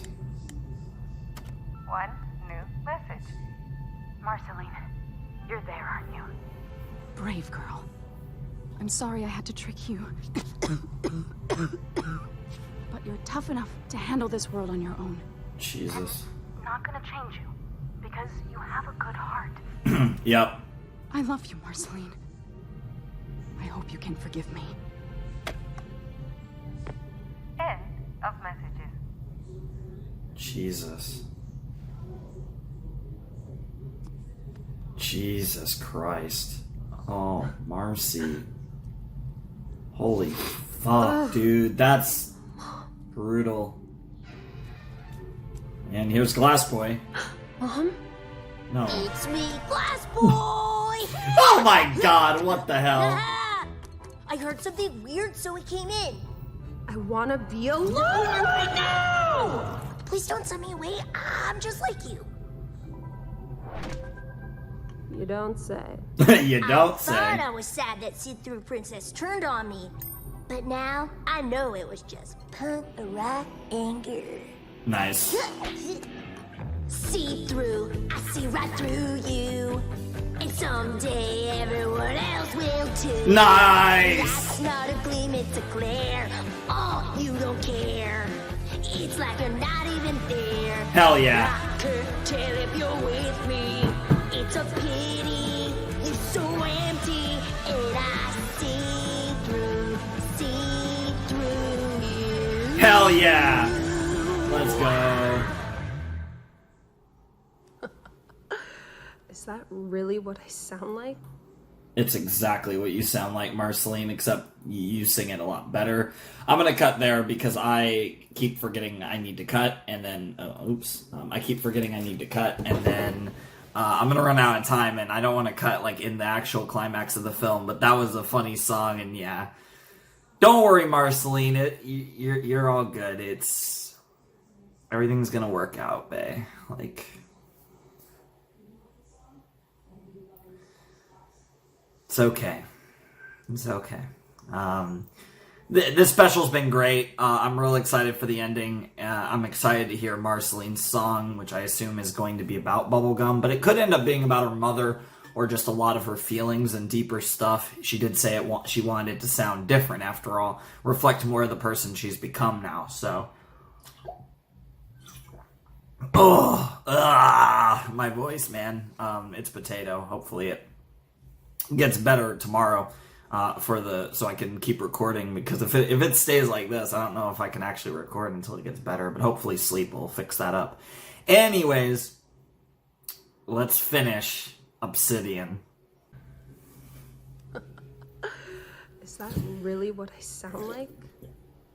One new message. Marceline, you're there, aren't you? Brave girl. I'm sorry I had to trick you. But you're tough enough to handle this world on your own. Jesus. Not gonna change you, because you have a good heart. Yep. I love you, Marceline. I hope you can forgive me. End of messages. Jesus. Jesus Christ. Oh, Marcy. Holy fuck, dude. That's brutal. And here's Glass Boy. Mom? No. It's me, Glass Boy! Oh my god, what the hell? I heard something weird, so we came in. I wanna be alone right now! Please don't send me away. I'm just like you. You don't say. You don't say. I thought I was sad that see-through princess turned on me. But now, I know it was just punk rock anger. Nice. See-through, I see right through you. And someday everyone else will too. Nice! That's not a gleam, it's a glare. Oh, you don't care. It's like you're not even there. Hell yeah. I could tell if you're with me. It's a pity, you're so empty. And I see through you. Hell yeah! Let's go. Is that really what I sound like? It's exactly what you sound like, Marceline, except you sing it a lot better. I'm gonna cut there because I keep forgetting I need to cut, and then, I keep forgetting I need to cut, and then I'm gonna run out of time, and I don't want to cut, like, in the actual climax of the film, but that was a funny song, and yeah. Don't worry, Marceline, you're all good. Everything's gonna work out, bae. Like... It's okay. It's okay. This special's been great. I'm real excited for the ending. I'm excited to hear Marceline's song, which I assume is going to be about bubblegum, but it could end up being about her mother or just a lot of her feelings and deeper stuff. She did say she wanted it to sound different, after all, reflect more of the person she's become now, so... my voice, man. It's potato. Hopefully it gets better tomorrow so I can keep recording, because if it stays like this, I don't know if I can actually record until it gets better, but hopefully sleep will fix that up. Anyways, let's finish Obsidian. Is that really what I sound like?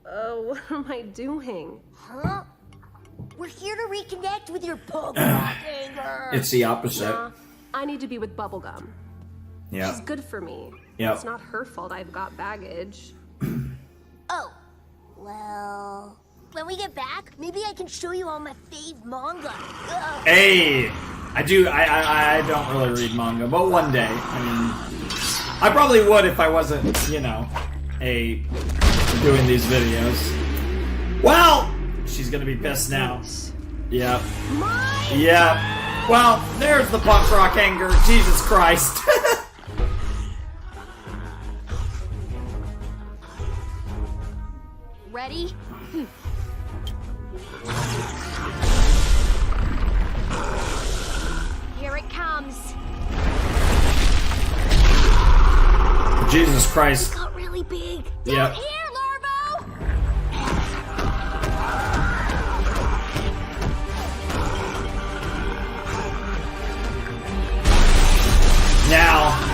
What am I doing? Huh? We're here to reconnect with your punk rock anger. It's the opposite. Nah, I need to be with Bubblegum. Yeah. She's good for me. Yep. It's not her fault I've got baggage. Oh, well, when we get back, maybe I can show you all my fave manga. Ugh. Hey, I don't really read manga, but one day. I mean, I probably would if I wasn't, doing these videos. Well, she's gonna be pissed now. Yep. Yep. Well, there's the punk rock anger. Jesus Christ. Ready? Here it comes. Jesus Christ. It got really big. Yep. Down here, Larvo! Now.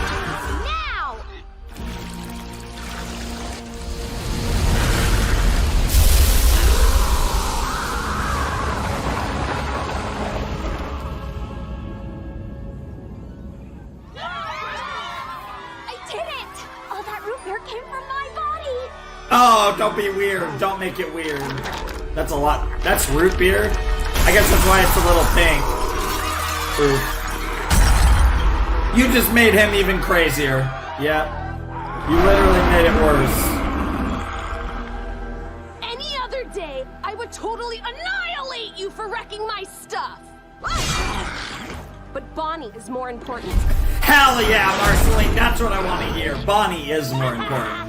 Oh, don't be weird. Don't make it weird. That's a lot. That's root beer? I guess that's why it's a little pink. Oof. You just made him even crazier. Yep. You literally made it worse. Any other day, I would totally annihilate you for wrecking my stuff. But Bonnie is more important. Hell yeah, Marceline. That's what I want to hear. Bonnie is more important.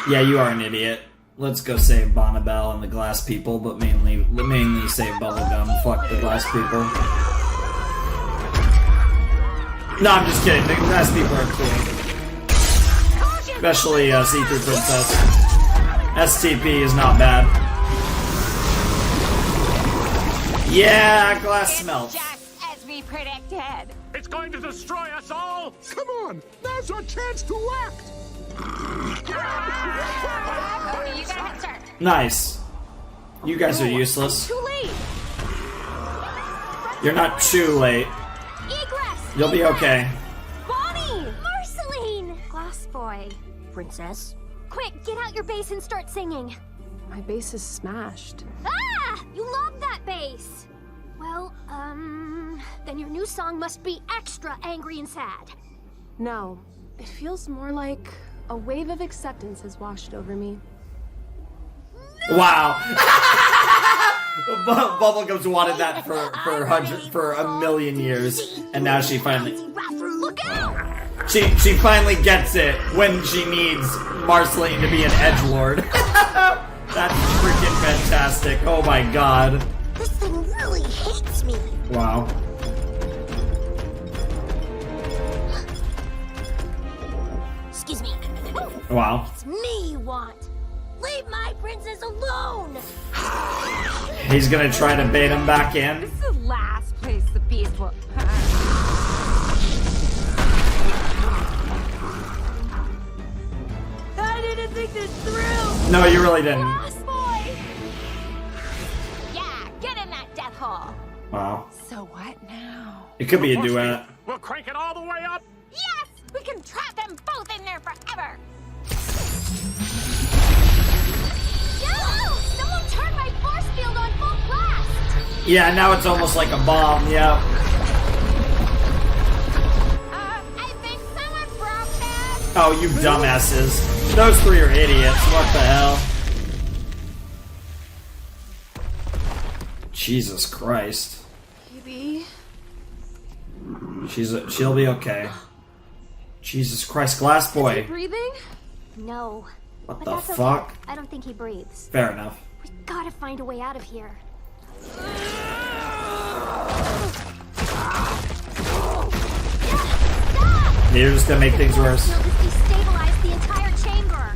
Yeah, you are an idiot. Let's go save Bonnabelle and the glass people, but mainly save Bubblegum. Fuck the glass people. No, I'm just kidding. The rest people are cool. Especially See-Through Princess. STP is not bad. Yeah, glass smelts. Just as we predicted. It's going to destroy us all! Come on, now's our chance to act. Cody, you got head start. Nice. You guys are useless. Too late. You're not too late. Egress! You'll be okay. Bonnie! Marceline! Glass boy. Princess? Quick, get out your bass and start singing. My bass is smashed. Ah! You love that bass! Well, then your new song must be extra angry and sad. No, it feels more like a wave of acceptance has washed over me. Wow. Bubblegum's wanted that for a million years, and now she finally Look out! she finally gets it when she needs Marceline to be an edgelord. That's freaking fantastic. Oh my god. This thing really hates me. Wow. Excuse me. Wow. It's me you want. Leave my princess alone. He's gonna try to bait him back in. This is the last place the beast will. I didn't think this through! No, you really didn't. Glass boy! Yeah, get in that death hole. Wow. So what now? It could be a duet. We'll crank it all the way up! Yes! We can trap them both in there forever! No! Someone turned my force field on full blast! Yeah, now it's almost like a bomb, yeah. I think someone broke this! Oh, you dumbasses. Those three are idiots. What the hell? Jesus Christ. Baby. She'll be okay. Jesus Christ, Glass Boy. Breathing? No. What But the that's okay. fuck? I don't think he breathes. Fair enough. We gotta find a way out of here. You're just gonna make things worse. We'll just destabilize the entire chamber.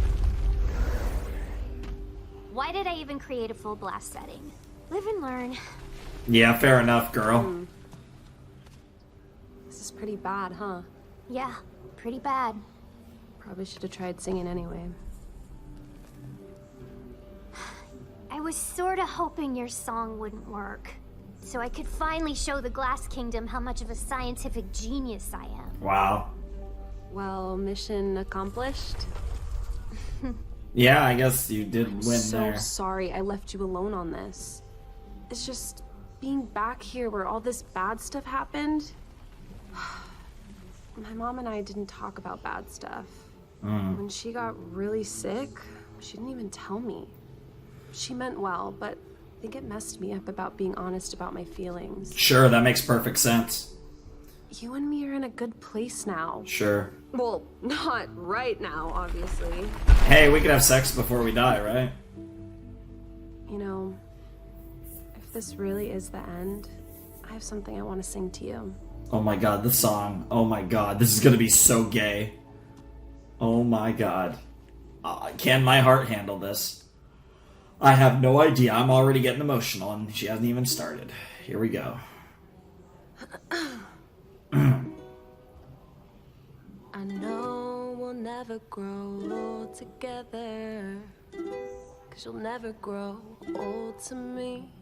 Why did I even create a full blast setting? Live and learn. Yeah, fair enough, girl. This is pretty bad, huh? Yeah, pretty bad. Probably should have tried singing anyway. I was sorta hoping your song wouldn't work. So I could finally show the Glass Kingdom how much of a scientific genius I am. Wow. Well, mission accomplished. Yeah, I guess you did win So there. sorry I left you alone on this. It's just being back here where all this bad stuff happened. My mom and I didn't talk about bad stuff. When she got really sick, she didn't even tell me. She meant well, but I think it messed me up about being honest about my feelings. Sure, that makes perfect sense. You and me are in a good place now. Sure. Well, not right now, obviously. Hey, we could have sex before we die, right? You know, if this really is the end, I have something I want to sing to you. Oh my god, the song. Oh my god, this is gonna be so gay. Oh my god. Can my heart handle this? I have no idea. I'm already getting emotional and she hasn't even started. Here we go. I know we'll never grow together, 'cause you'll never grow old to me.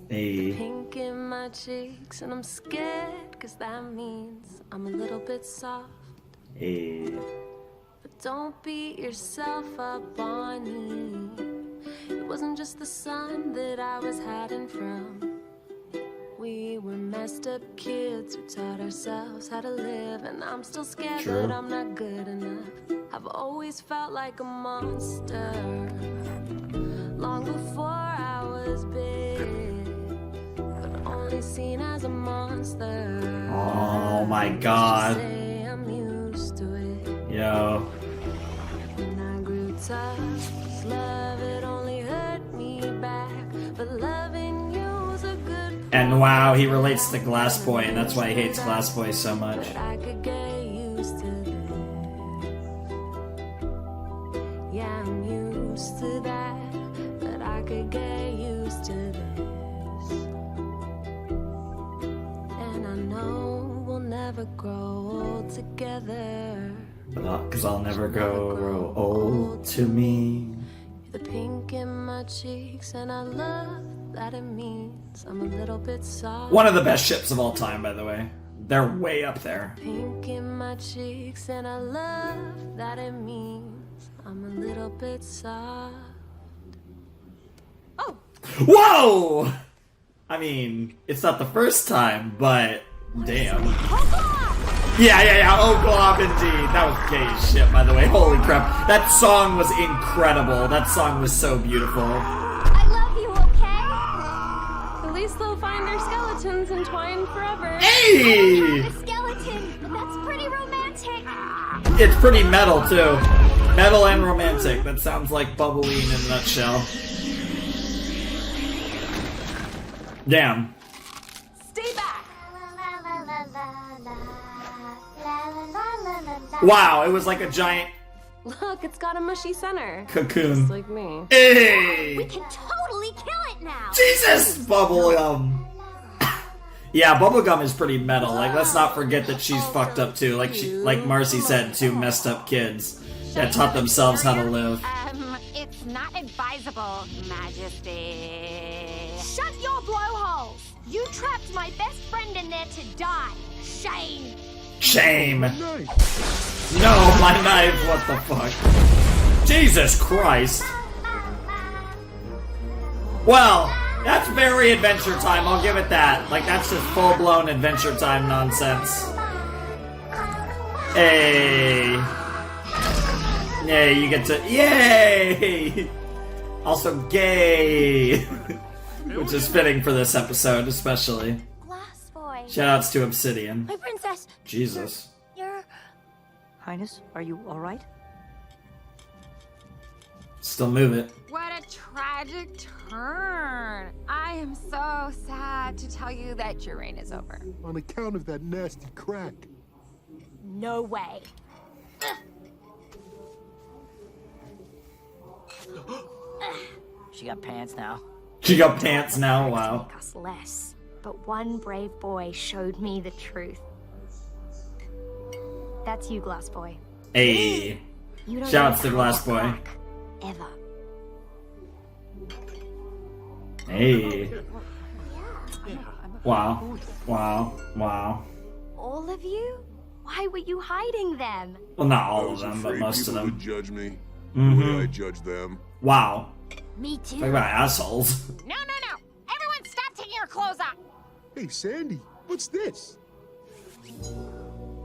Hey. Pink in my cheeks and I'm scared, 'cause that means I'm a little bit soft. Hey. But don't beat yourself up on me. It wasn't just the sun that I was hiding from. We were messed up kids who taught ourselves how to live, and I'm still scared that I'm not good enough. I've always felt like a monster, long before I was big, but only seen as a monster. Oh my god. Say I'm used to it. Yo. When I grew tough, 'cause love, it only hurt me back, but loving you's a good And wow, he relates to Glass Boy, and that's why he hates Glass Boy so much. But I could get used to this. Yeah, I'm used to that. But I could get used to this. And I know we'll never grow old together. Because I'll never grow old to me. The pink in my cheeks, and I love that it means I'm a little bit soft. One of the best ships of all time, by the way. They're way up there. Pink in my cheeks, and I love that it means I'm a little bit soft. Oh! Whoa! I mean, it's not the first time, but damn. Yeah. Oh, glob indeed. That was gay as shit, by the way. Holy crap. That song was incredible. That song was so beautiful. I love you, okay? At least they'll find their skeletons entwined forever. Hey! I don't have a skeleton, but that's pretty romantic. It's pretty metal, too. Metal and romantic. That sounds like Bubbly in a nutshell. Damn. Stay back! Wow, it was like a giant Look, it's got a mushy center. cocoon. Just like me. Hey! We can totally kill it now. Jesus! Bubblegum. Yeah, Bubblegum is pretty metal. Like, let's not forget that she's fucked up too. Like Marcy said, two messed up kids that taught themselves how to live. It's not advisable, Majesty. Shut your blowholes! You trapped my best friend in there to die. Shame! Shame. No, my knife. What the fuck? Jesus Christ. Well, that's very Adventure Time. I'll give it that. Like, that's just full-blown Adventure Time nonsense. Hey. Yay, you get to... Yay! Also gay. Which is fitting for this episode, especially. Glass Boy. Shoutouts to Obsidian. My princess. Jesus. You're... Highness, are you alright? Still move it. What a tragic turn. I am so sad to tell you that your reign is over. On account of that nasty crack. No way. She got pants now. She got pants now, wow. Make us less, but one brave boy showed me the truth. That's you, Glass Boy. Hey. You don't Shouts know to how Glass Boy. crack, ever. Hey. Wow. Wow. Wow. All of you? Why were you hiding them? Well, not I all of was them, but afraid most of people them. would judge me the Mhm. way I judge them. Wow. Me too. Talk about assholes. No. Everyone stop taking your clothes off. Hey, Sandy, what's this?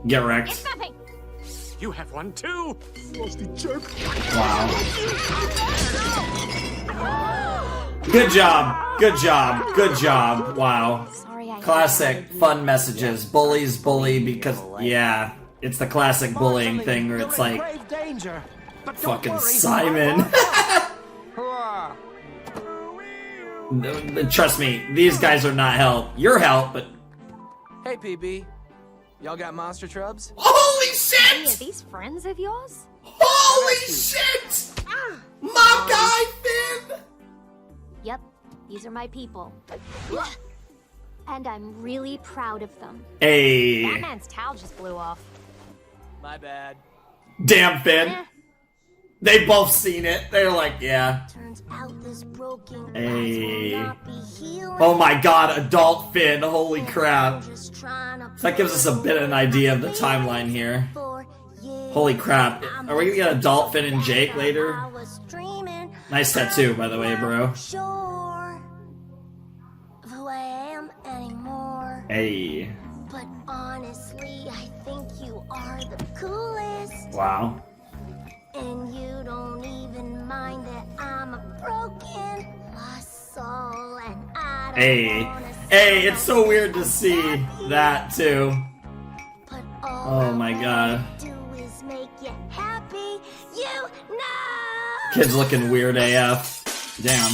Get It's wrecked. nothing. You have one too! Frosty jerk. Wow. Good job. Good job. Good job. Wow. Sorry, I Classic fun messages. Bullies bully because, yeah. It's the classic bullying thing where it's like, Grave danger. But don't fucking worry. Simon. Trust me, these guys are not help. You're help, but... Hey, PB. Y'all got monster trubs? Holy Hey, shit! are these friends of yours? Holy shit! My guy, Finn! Yep, these are my people. And I'm really proud of them. Hey. Batman's towel just blew off. My bad. Damn, Finn. They both seen it. They're like, yeah. Turns out this broken Hey. glass will not be healing. Oh my god, adult Finn. Holy crap. Just trying to So that gives us a bit of an idea of the timeline here. for years. Holy crap. Are we gonna get adult Finn and Jake later? I was dreaming. Nice tattoo, by the way, bro. Not sure of who I am anymore. Hey. But honestly, I think you are the coolest. Wow. And you don't even mind that I'm a broken lost soul, and I don't Hey. wanna Hey, it's so weird to see that, too. But all Oh my god. I do is make you happy, you know. Kid's looking weird AF. Damn.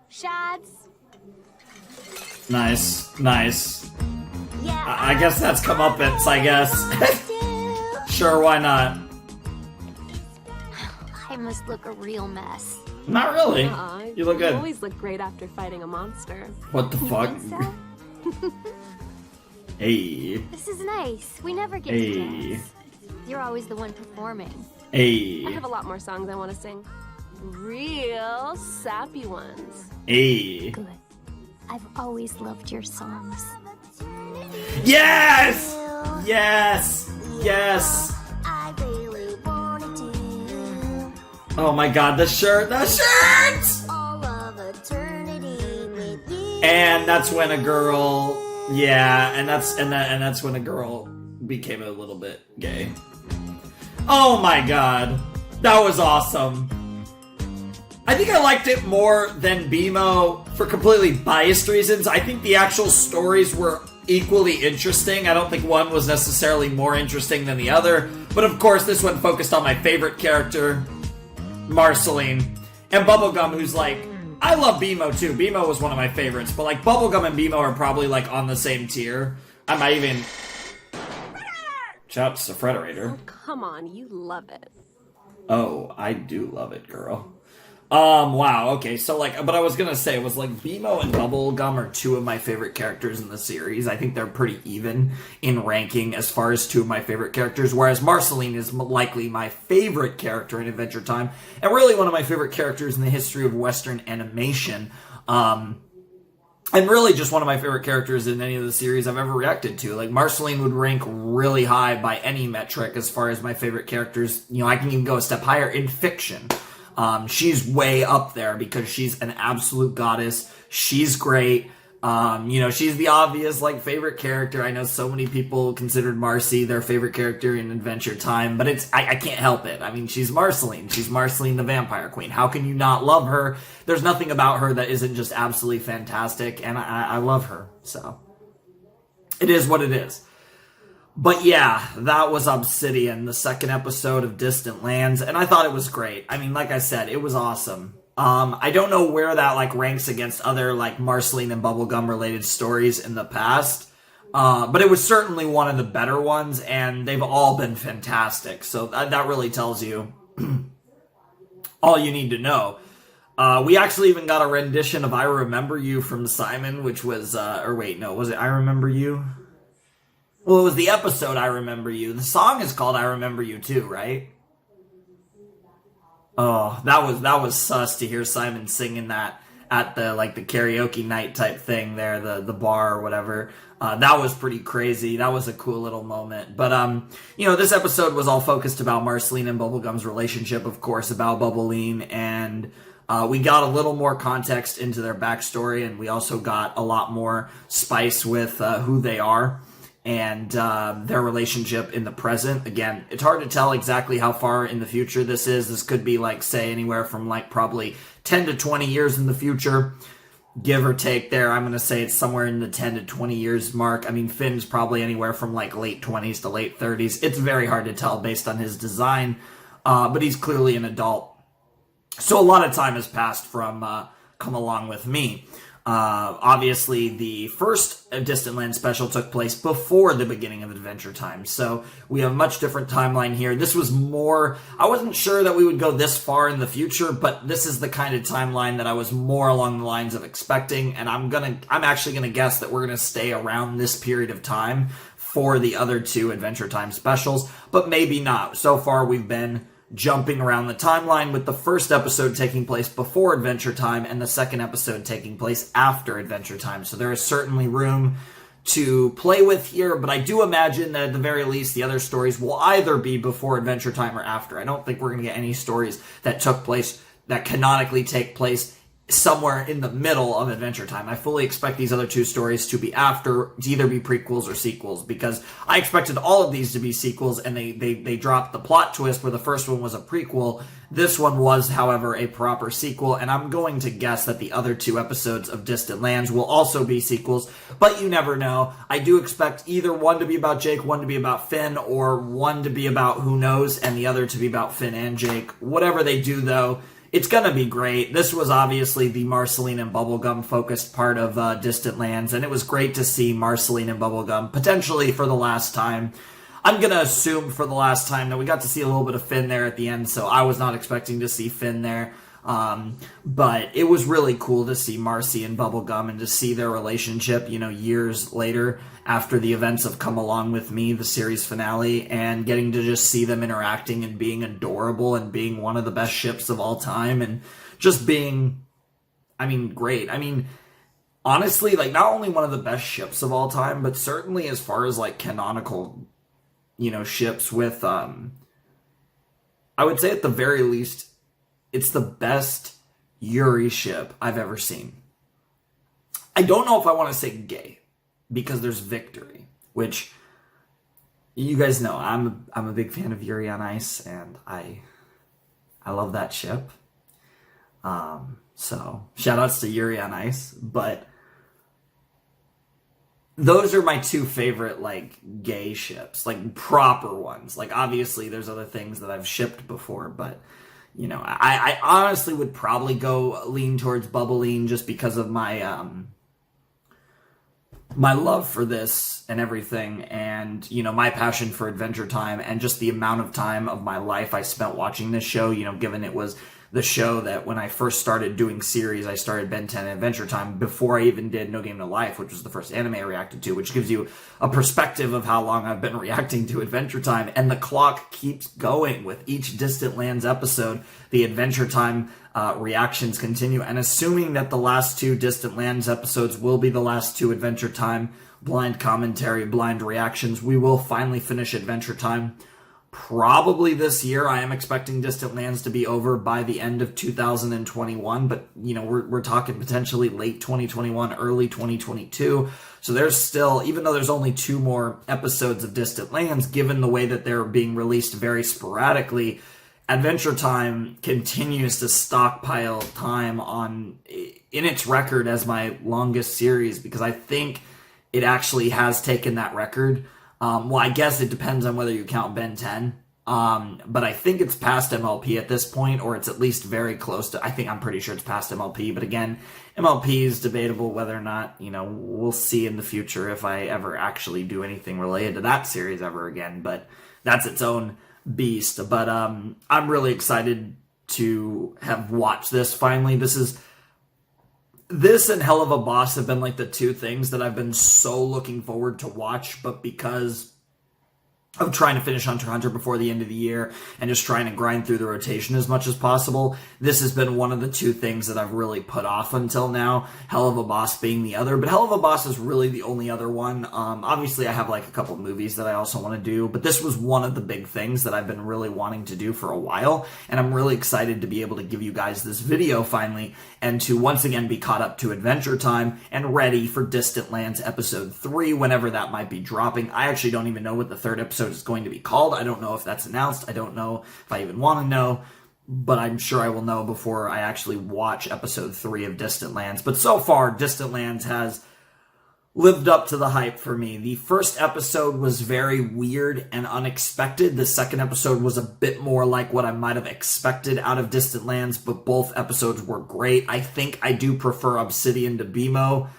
Shads, Nice, nice. I guess that's comeuppance, I guess. Sure, why not? I must look a real mess. Not really. You look good. You always look great after fighting a monster. What the fuck? So? Hey. This is nice. We never get Hey. to dance. You're always the one performing. Hey. I have a lot more songs I want to sing. Real sappy ones. Hey. Good. I've always loved your songs. Yes! Yes! Yes! Oh my god, the shirt! The shirt! And that's when a girl... Yeah, and that's when a girl became a little bit gay. Oh my god. That was awesome. I think I liked it more than BMO for completely biased reasons. I think the actual stories were equally interesting. I don't think one was necessarily more interesting than the other. But of course, this one focused on my favorite character, Marceline. And Bubblegum, who's like... I love BMO too. BMO was one of my favorites. But like, Bubblegum and BMO are probably like on the same tier. I might even... Shout out to Frederator. Oh, come on, you love it. Oh, I do love it, girl. Wow, okay, so like, but I was gonna say, it was like, BMO and Bubblegum are two of my favorite characters in the series. I think they're pretty even in ranking as far as two of my favorite characters, whereas Marceline is likely my favorite character in Adventure Time, and really one of my favorite characters in the history of Western animation. And really just one of my favorite characters in any of the series I've ever reacted to. Like, Marceline would rank really high by any metric as far as my favorite characters. You know, I can even go a step higher in fiction. She's way up there because she's an absolute goddess. She's great. You know, she's the obvious, like, favorite character. I know so many people considered Marcy their favorite character in Adventure Time, but I can't help it. I mean, she's Marceline. She's Marceline the Vampire Queen. How can you not love her? There's nothing about her that isn't just absolutely fantastic, and I love her. So, it is what it is. But yeah, that was Obsidian, the second episode of Distant Lands, and I thought it was great. I mean, like I said, it was awesome. I don't know where that, like, ranks against other, like, Marceline and Bubblegum related stories in the past, but it was certainly one of the better ones, and they've all been fantastic, so that really tells you all you need to know. We actually even got a rendition of I Remember You from Simon, which was, or wait, no, was it I Remember You? Well, it was the episode I Remember You. The song is called I Remember You too, right? Oh, that was sus to hear Simon singing that at the, like, the karaoke night type thing there, the bar or whatever. That was pretty crazy. That was a cool little moment. But, you know, this episode was all focused about Marceline and Bubblegum's relationship, of course, about Bubbleline, and we got a little more context into their backstory, and we also got a lot more spice with who they are and their relationship in the present. Again, it's hard to tell exactly how far in the future this is. This could be, like, say, anywhere from, like, probably 10 to 20 years in the future, give or take there. I'm going to say it's somewhere in the 10 to 20 years mark. I mean, Finn's probably anywhere from, like, late 20s to late 30s. It's very hard to tell based on his design, but he's clearly an adult. So a lot of time has passed from Come Along With Me. Obviously, the first Distant Land special took place before the beginning of Adventure Time, so we have a much different timeline here. This was more... I wasn't sure that we would go this far in the future, but this is the kind of timeline that I was more along the lines of expecting, and I'm actually gonna guess that we're gonna stay around this period of time for the other two Adventure Time specials, but maybe not. So far, we've been jumping around the timeline, with the first episode taking place before Adventure Time and the second episode taking place after Adventure Time. So there is certainly room to play with here, but I do imagine that at the very least the other stories will either be before Adventure Time or after. I don't think we're going to get any stories that took place, that canonically take place somewhere in the middle of Adventure Time. I fully expect these other two stories to be after, to either be prequels or sequels, because I expected all of these to be sequels, and they dropped the plot twist where the first one was a prequel. This one was, however, a proper sequel, and I'm going to guess that the other two episodes of Distant Lands will also be sequels, but you never know. I do expect either one to be about Jake, one to be about Finn, or one to be about who knows, and the other to be about Finn and Jake. Whatever they do, though, it's gonna be great. This was obviously the Marceline and Bubblegum focused part of Distant Lands, and it was great to see Marceline and Bubblegum potentially for the last time. I'm gonna assume for the last time that we got to see a little bit of Finn there at the end, so I was not expecting to see Finn there. But it was really cool to see Marcy and Bubblegum and to see their relationship, years later after the events of Come Along With Me, the series finale, and getting to just see them interacting and being adorable and being one of the best ships of all time and just being, great. Honestly, not only one of the best ships of all time, but certainly as far as canonical, ships with, I would say at the very least, it's the best Yuri ship I've ever seen. I don't know if I want to say gay, because there's Victory, which you guys know I'm a big fan of Yuri on Ice, and I love that ship. So shout outs to Yuri on Ice, but those are my two favorite gay ships, proper ones. Obviously there's other things that I've shipped before, but I honestly would probably lean towards Bubbling just because of my my love for this and everything, and my passion for Adventure Time, and just the amount of time of my life I spent watching this show. Given it was the show that when I first started doing series, I started Ben 10 and Adventure Time before I even did No Game No Life, which was the first anime I reacted to, which gives you a perspective of how long I've been reacting to Adventure Time. And the clock keeps going with each Distant Lands episode. The Adventure Time reactions continue. And assuming that the last two Distant Lands episodes will be the last two Adventure Time blind commentary, blind reactions, we will finally finish Adventure Time. Probably this year. I am expecting Distant Lands to be over by the end of 2021, but we're talking potentially late 2021, early 2022. So there's still, even though there's only 2 more episodes of Distant Lands, given the way that they're being released very sporadically, Adventure Time continues to stockpile time in its record as my longest series, because I think it actually has taken that record. Well, I guess it depends on whether you count Ben 10. But I think it's past MLP at this point, or it's at least very close to, I'm pretty sure it's past MLP. But again, MLP is debatable whether or not, we'll see in the future if I ever actually do anything related to that series ever again. But that's its own beast. But I'm really excited to have watched this finally. This and Hell of a Boss have been the 2 things that I've been so looking forward to watch, but because of trying to finish Hunter x Hunter before the end of the year and just trying to grind through the rotation as much as possible, this has been one of the 2 things that I've really put off until now, Hell of a Boss being the other. But Hell of a Boss is really the only other one. Obviously I have a couple of movies that I also want to do, but this was one of the big things that I've been really wanting to do for a while, and I'm really excited to be able to give you guys this video finally, and to once again be caught up to Adventure Time and ready for Distant Lands episode 3, whenever that might be dropping. I actually don't even know what the 3rd episode is going to be called. I don't know if that's announced. I don't know if I even want to know, but I'm sure I will know before I actually watch episode 3 of Distant Lands. But so far, Distant Lands has lived up to the hype for me. The first episode was very weird and unexpected. The second episode was a bit more like what I might have expected out of Distant Lands, but both episodes were great. I think I do prefer Obsidian to BMO,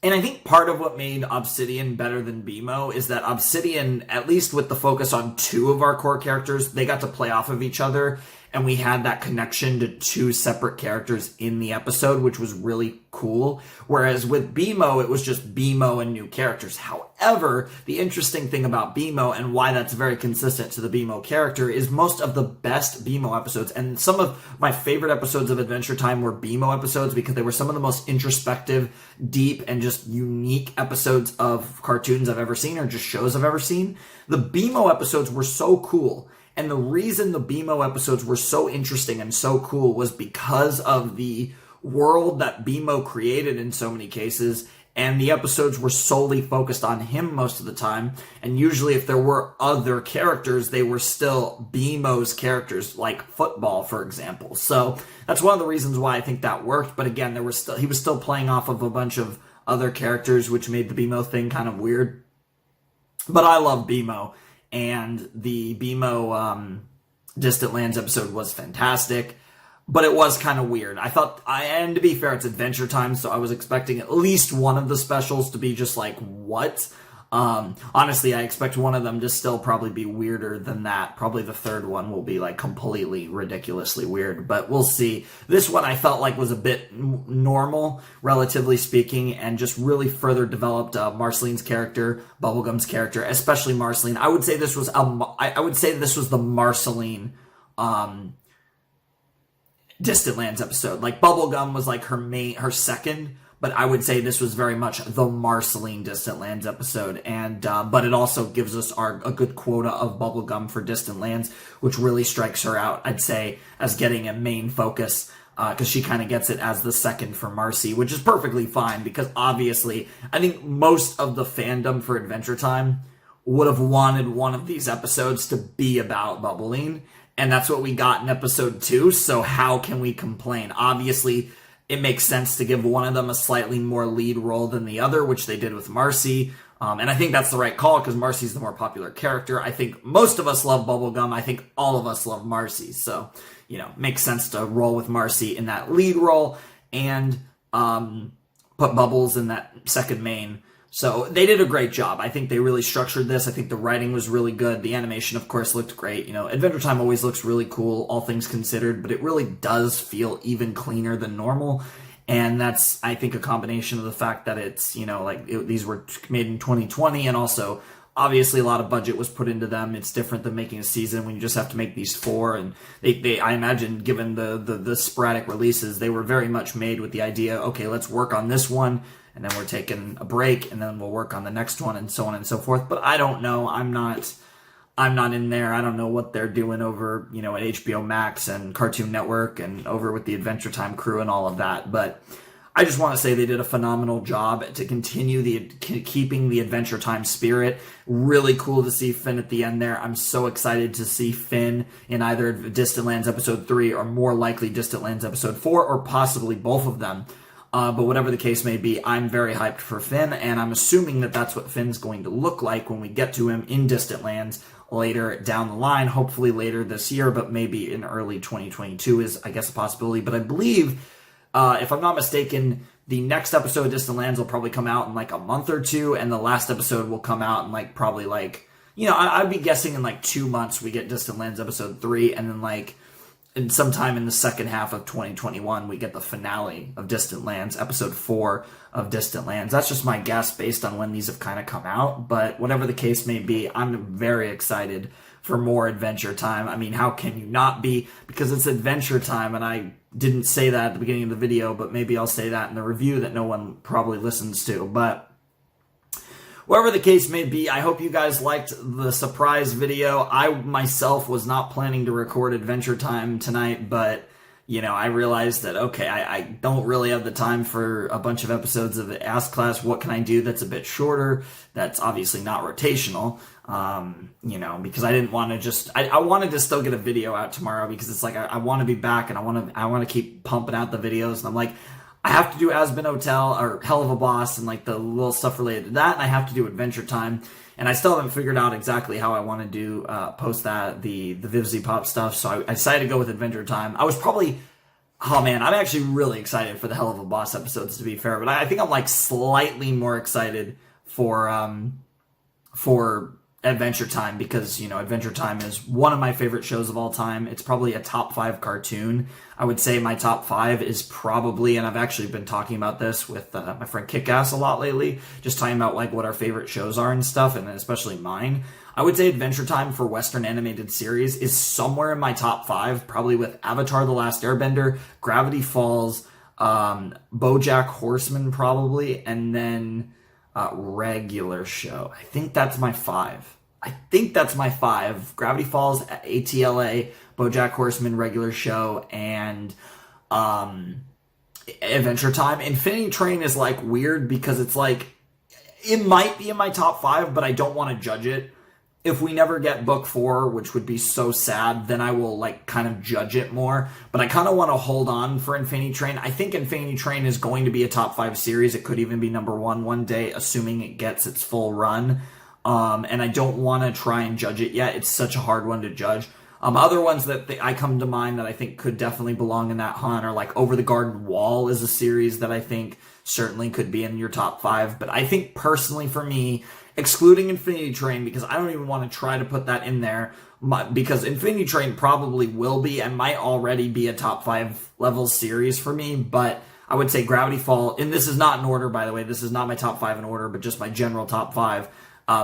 and I think part of what made Obsidian better than BMO is that Obsidian, at least with the focus on 2 of our core characters, they got to play off of each other, and we had that connection to 2 separate characters in the episode, which was really cool. Whereas with BMO, it was just BMO and new characters. However, the interesting thing about BMO, and why that's very consistent to the BMO character, is most of the best BMO episodes, and some of my favorite episodes of Adventure Time were BMO episodes, because they were some of the most introspective, deep, and just unique episodes of cartoons I've ever seen, or just shows I've ever seen. The BMO episodes were so cool. And the reason the BMO episodes were so interesting and so cool was because of the world that BMO created in so many cases, and the episodes were solely focused on him most of the time, and usually if there were other characters, they were still BMO's characters, like Football, for example. So that's one of the reasons why I think that worked, but again, he was still playing off of a bunch of other characters, which made the BMO thing kind of weird. But I love BMO. And the BMO Distant Lands episode was fantastic, but it was kind of weird. I thought, and to be fair, it's Adventure Time, so I was expecting at least one of the specials to be just like, what? Honestly, I expect one of them to still probably be weirder than that. Probably the third one will be like completely ridiculously weird, but we'll see. This one I felt like was a bit normal, relatively speaking, and just really further developed Marceline's character, Bubblegum's character, especially Marceline. I would say this was the Marceline Distant Lands episode. Like Bubblegum was like her second. But I would say this was very much the Marceline Distant Lands episode, and but it also gives us a good quota of Bubblegum for Distant Lands, which really strikes her out, I'd say, as getting a main focus, because she kind of gets it as the second for Marcy, which is perfectly fine, because obviously, I think most of the fandom for Adventure Time would have wanted one of these episodes to be about Bubbling, and that's what we got in episode 2, so how can we complain? Obviously, it makes sense to give one of them a slightly more lead role than the other, which they did with Marcy. And I think that's the right call because Marcy's the more popular character. I think most of us love Bubblegum. I think all of us love Marcy. So, makes sense to roll with Marcy in that lead role and put Bubbles in that second main. So they did a great job. I think they really structured this. I think the writing was really good. The animation, of course, looked great. Adventure Time always looks really cool, all things considered, but it really does feel even cleaner than normal. And that's, I think, a combination of the fact that it's, these were made in 2020, and also, obviously, a lot of budget was put into them. It's different than making a season when you just have to make these 4. And I imagine, given the sporadic releases, they were very much made with the idea, okay, let's work on this one, and then we're taking a break, and then we'll work on the next one, and so on and so forth. But I don't know. I'm not in there. I don't know what they're doing over, at HBO Max and Cartoon Network and over with the Adventure Time crew and all of that. But I just want to say they did a phenomenal job to continue keeping the Adventure Time spirit. Really cool to see Finn at the end there. I'm so excited to see Finn in either Distant Lands Episode 3 or more likely Distant Lands Episode 4 or possibly both of them. But whatever the case may be, I'm very hyped for Finn, and I'm assuming that that's what Finn's going to look like when we get to him in Distant Lands later down the line, hopefully later this year, but maybe in early 2022 is, I guess, a possibility. But I believe, if I'm not mistaken, the next episode of Distant Lands will probably come out in like a month or two, and the last episode will come out in I'd be guessing in 2 months we get Distant Lands Episode 3, and then and sometime in the second half of 2021, we get the finale of Distant Lands, Episode 4 of Distant Lands. That's just my guess based on when these have kind of come out. But whatever the case may be, I'm very excited for more Adventure Time. I mean, how can you not be? Because it's Adventure Time, and I didn't say that at the beginning of the video, but maybe I'll say that in the review that no one probably listens to. But whatever the case may be, I hope you guys liked the surprise video. I myself was not planning to record Adventure Time tonight, but, I realized that, okay, I don't really have the time for a bunch of episodes of the Ask Class. What can I do that's a bit shorter, that's obviously not rotational, because I didn't want to just... I wanted to still get a video out tomorrow because it's I want to be back, and I want to keep pumping out the videos, and I'm like, I have to do Asbin Hotel, or Hell of a Boss, and the little stuff related to that, and I have to do Adventure Time, and I still haven't figured out exactly how I want to do, post that, the Vivzy Pop stuff, so I decided to go with Adventure Time. I was probably, I'm actually really excited for the Hell of a Boss episodes, to be fair, but I think I'm slightly more excited for Adventure Time, because, Adventure Time is one of my favorite shows of all time. It's probably a top 5 cartoon. I would say my top 5 is probably, and I've actually been talking about this with my friend Kickass a lot lately, just talking about what our favorite shows are and stuff, and especially mine. I would say Adventure Time for Western animated series is somewhere in my top 5, probably with Avatar: The Last Airbender, Gravity Falls, BoJack Horseman probably, and then regular show. I think that's my 5. Gravity Falls, ATLA, BoJack Horseman, regular show, and Adventure Time. Infinity Train is weird because it's it might be in my top 5, but I don't want to judge it. If we never get book 4, which would be so sad, then I will kind of judge it more. But I kind of want to hold on for Infinity Train. I think Infinity Train is going to be a top 5 series. It could even be number 1 one day, assuming it gets its full run. And I don't want to try and judge it yet. It's such a hard one to judge. Other ones that I come to mind that I think could definitely belong in that hunt are like Over the Garden Wall is a series that I think certainly could be in your top 5. But I think personally for me, excluding Infinity Train, because I don't even want to try to put that in there, because Infinity Train probably will be and might already be a top 5 level series for me, but I would say Gravity Fall, and this is not in order, by the way, this is not my top 5 in order, but just my general top 5,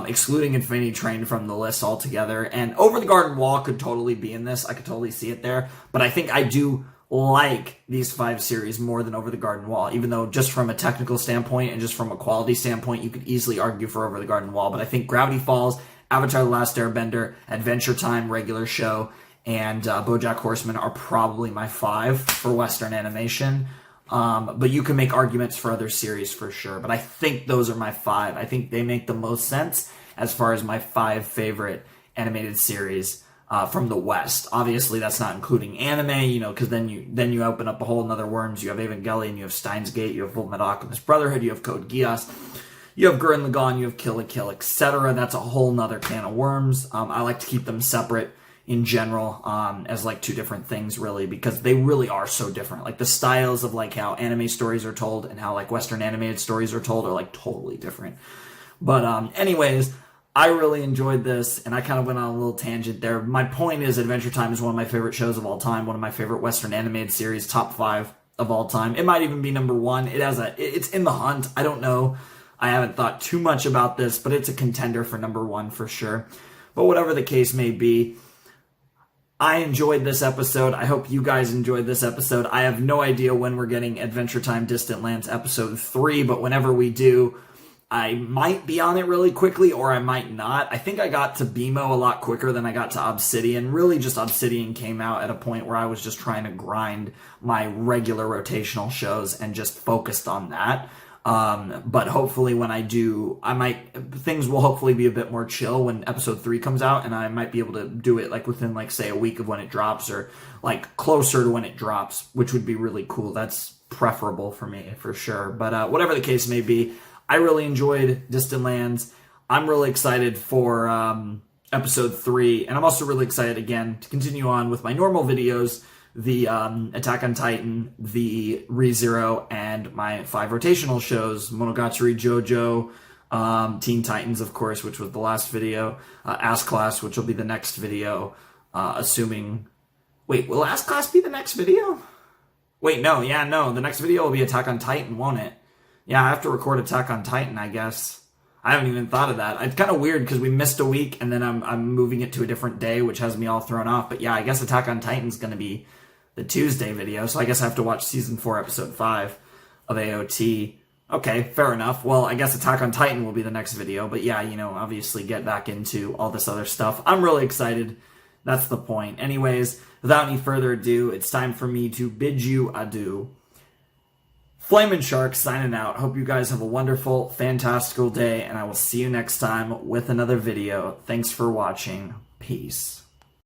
excluding Infinity Train from the list altogether. And Over the Garden Wall could totally be in this. I could totally see it there. But I think I do like these 5 series more than Over the Garden Wall, even though just from a technical standpoint and just from a quality standpoint, you could easily argue for Over the Garden Wall. But I think Gravity Falls, Avatar The Last Airbender, Adventure Time, regular show, and BoJack Horseman are probably my 5 for Western animation. But you can make arguments for other series for sure. But I think those are my 5. I think they make the most sense as far as my 5 favorite animated series from the West. Obviously, that's not including anime, because then you open up a whole nother worms. You have Evangelion, you have Steins Gate, you have Fullmetal Alchemist Brotherhood, you have Code Geass, you have Gurren Lagann, you have Kill la Kill, etc. That's a whole nother can of worms. I like to keep them separate in general, as like 2 different things really, because they really are so different. Like the styles of like how anime stories are told and how like Western animated stories are told are like totally different. But anyways, I really enjoyed this, and I kind of went on a little tangent there. My point is Adventure Time is one of my favorite shows of all time, one of my favorite Western animated series, top 5 of all time. It might even be number 1. It's in the hunt. I don't know. I haven't thought too much about this, but it's a contender for number 1 for sure. But whatever the case may be, I enjoyed this episode. I hope you guys enjoyed this episode. I have no idea when we're getting Adventure Time Distant Lands episode 3, but whenever we do, I might be on it really quickly or I might not. I think I got to BMO a lot quicker than I got to Obsidian. Really just Obsidian came out at a point where I was just trying to grind my regular rotational shows and just focused on that. But hopefully when I do, things will hopefully be a bit more chill when episode 3 comes out, and I might be able to do it like within like say a week of when it drops, or like closer to when it drops, which would be really cool. That's preferable for me for sure. But whatever the case may be, I really enjoyed Distant Lands. I'm really excited for episode 3, and I'm also really excited again to continue on with my normal videos, the Attack on Titan, the ReZero, and my 5 rotational shows, Monogatari, JoJo, Teen Titans, of course, which was the last video, Ass Class, which will be the next video, assuming... Wait, will Ass Class be the next video? Wait, no, the next video will be Attack on Titan, won't it? Yeah, I have to record Attack on Titan, I guess. I haven't even thought of that. It's kind of weird because we missed a week, and then I'm moving it to a different day, which has me all thrown off. But yeah, I guess Attack on Titan's going to be the Tuesday video, so I guess I have to watch Season 4, Episode 5 of AOT. Okay, fair enough. Well, I guess Attack on Titan will be the next video, but yeah, obviously get back into all this other stuff. I'm really excited. That's the point. Anyways, without any further ado, it's time for me to bid you adieu. TheFlamingShark signing out. Hope you guys have a wonderful, fantastical day, and I will see you next time with another video. Thanks for watching. Peace.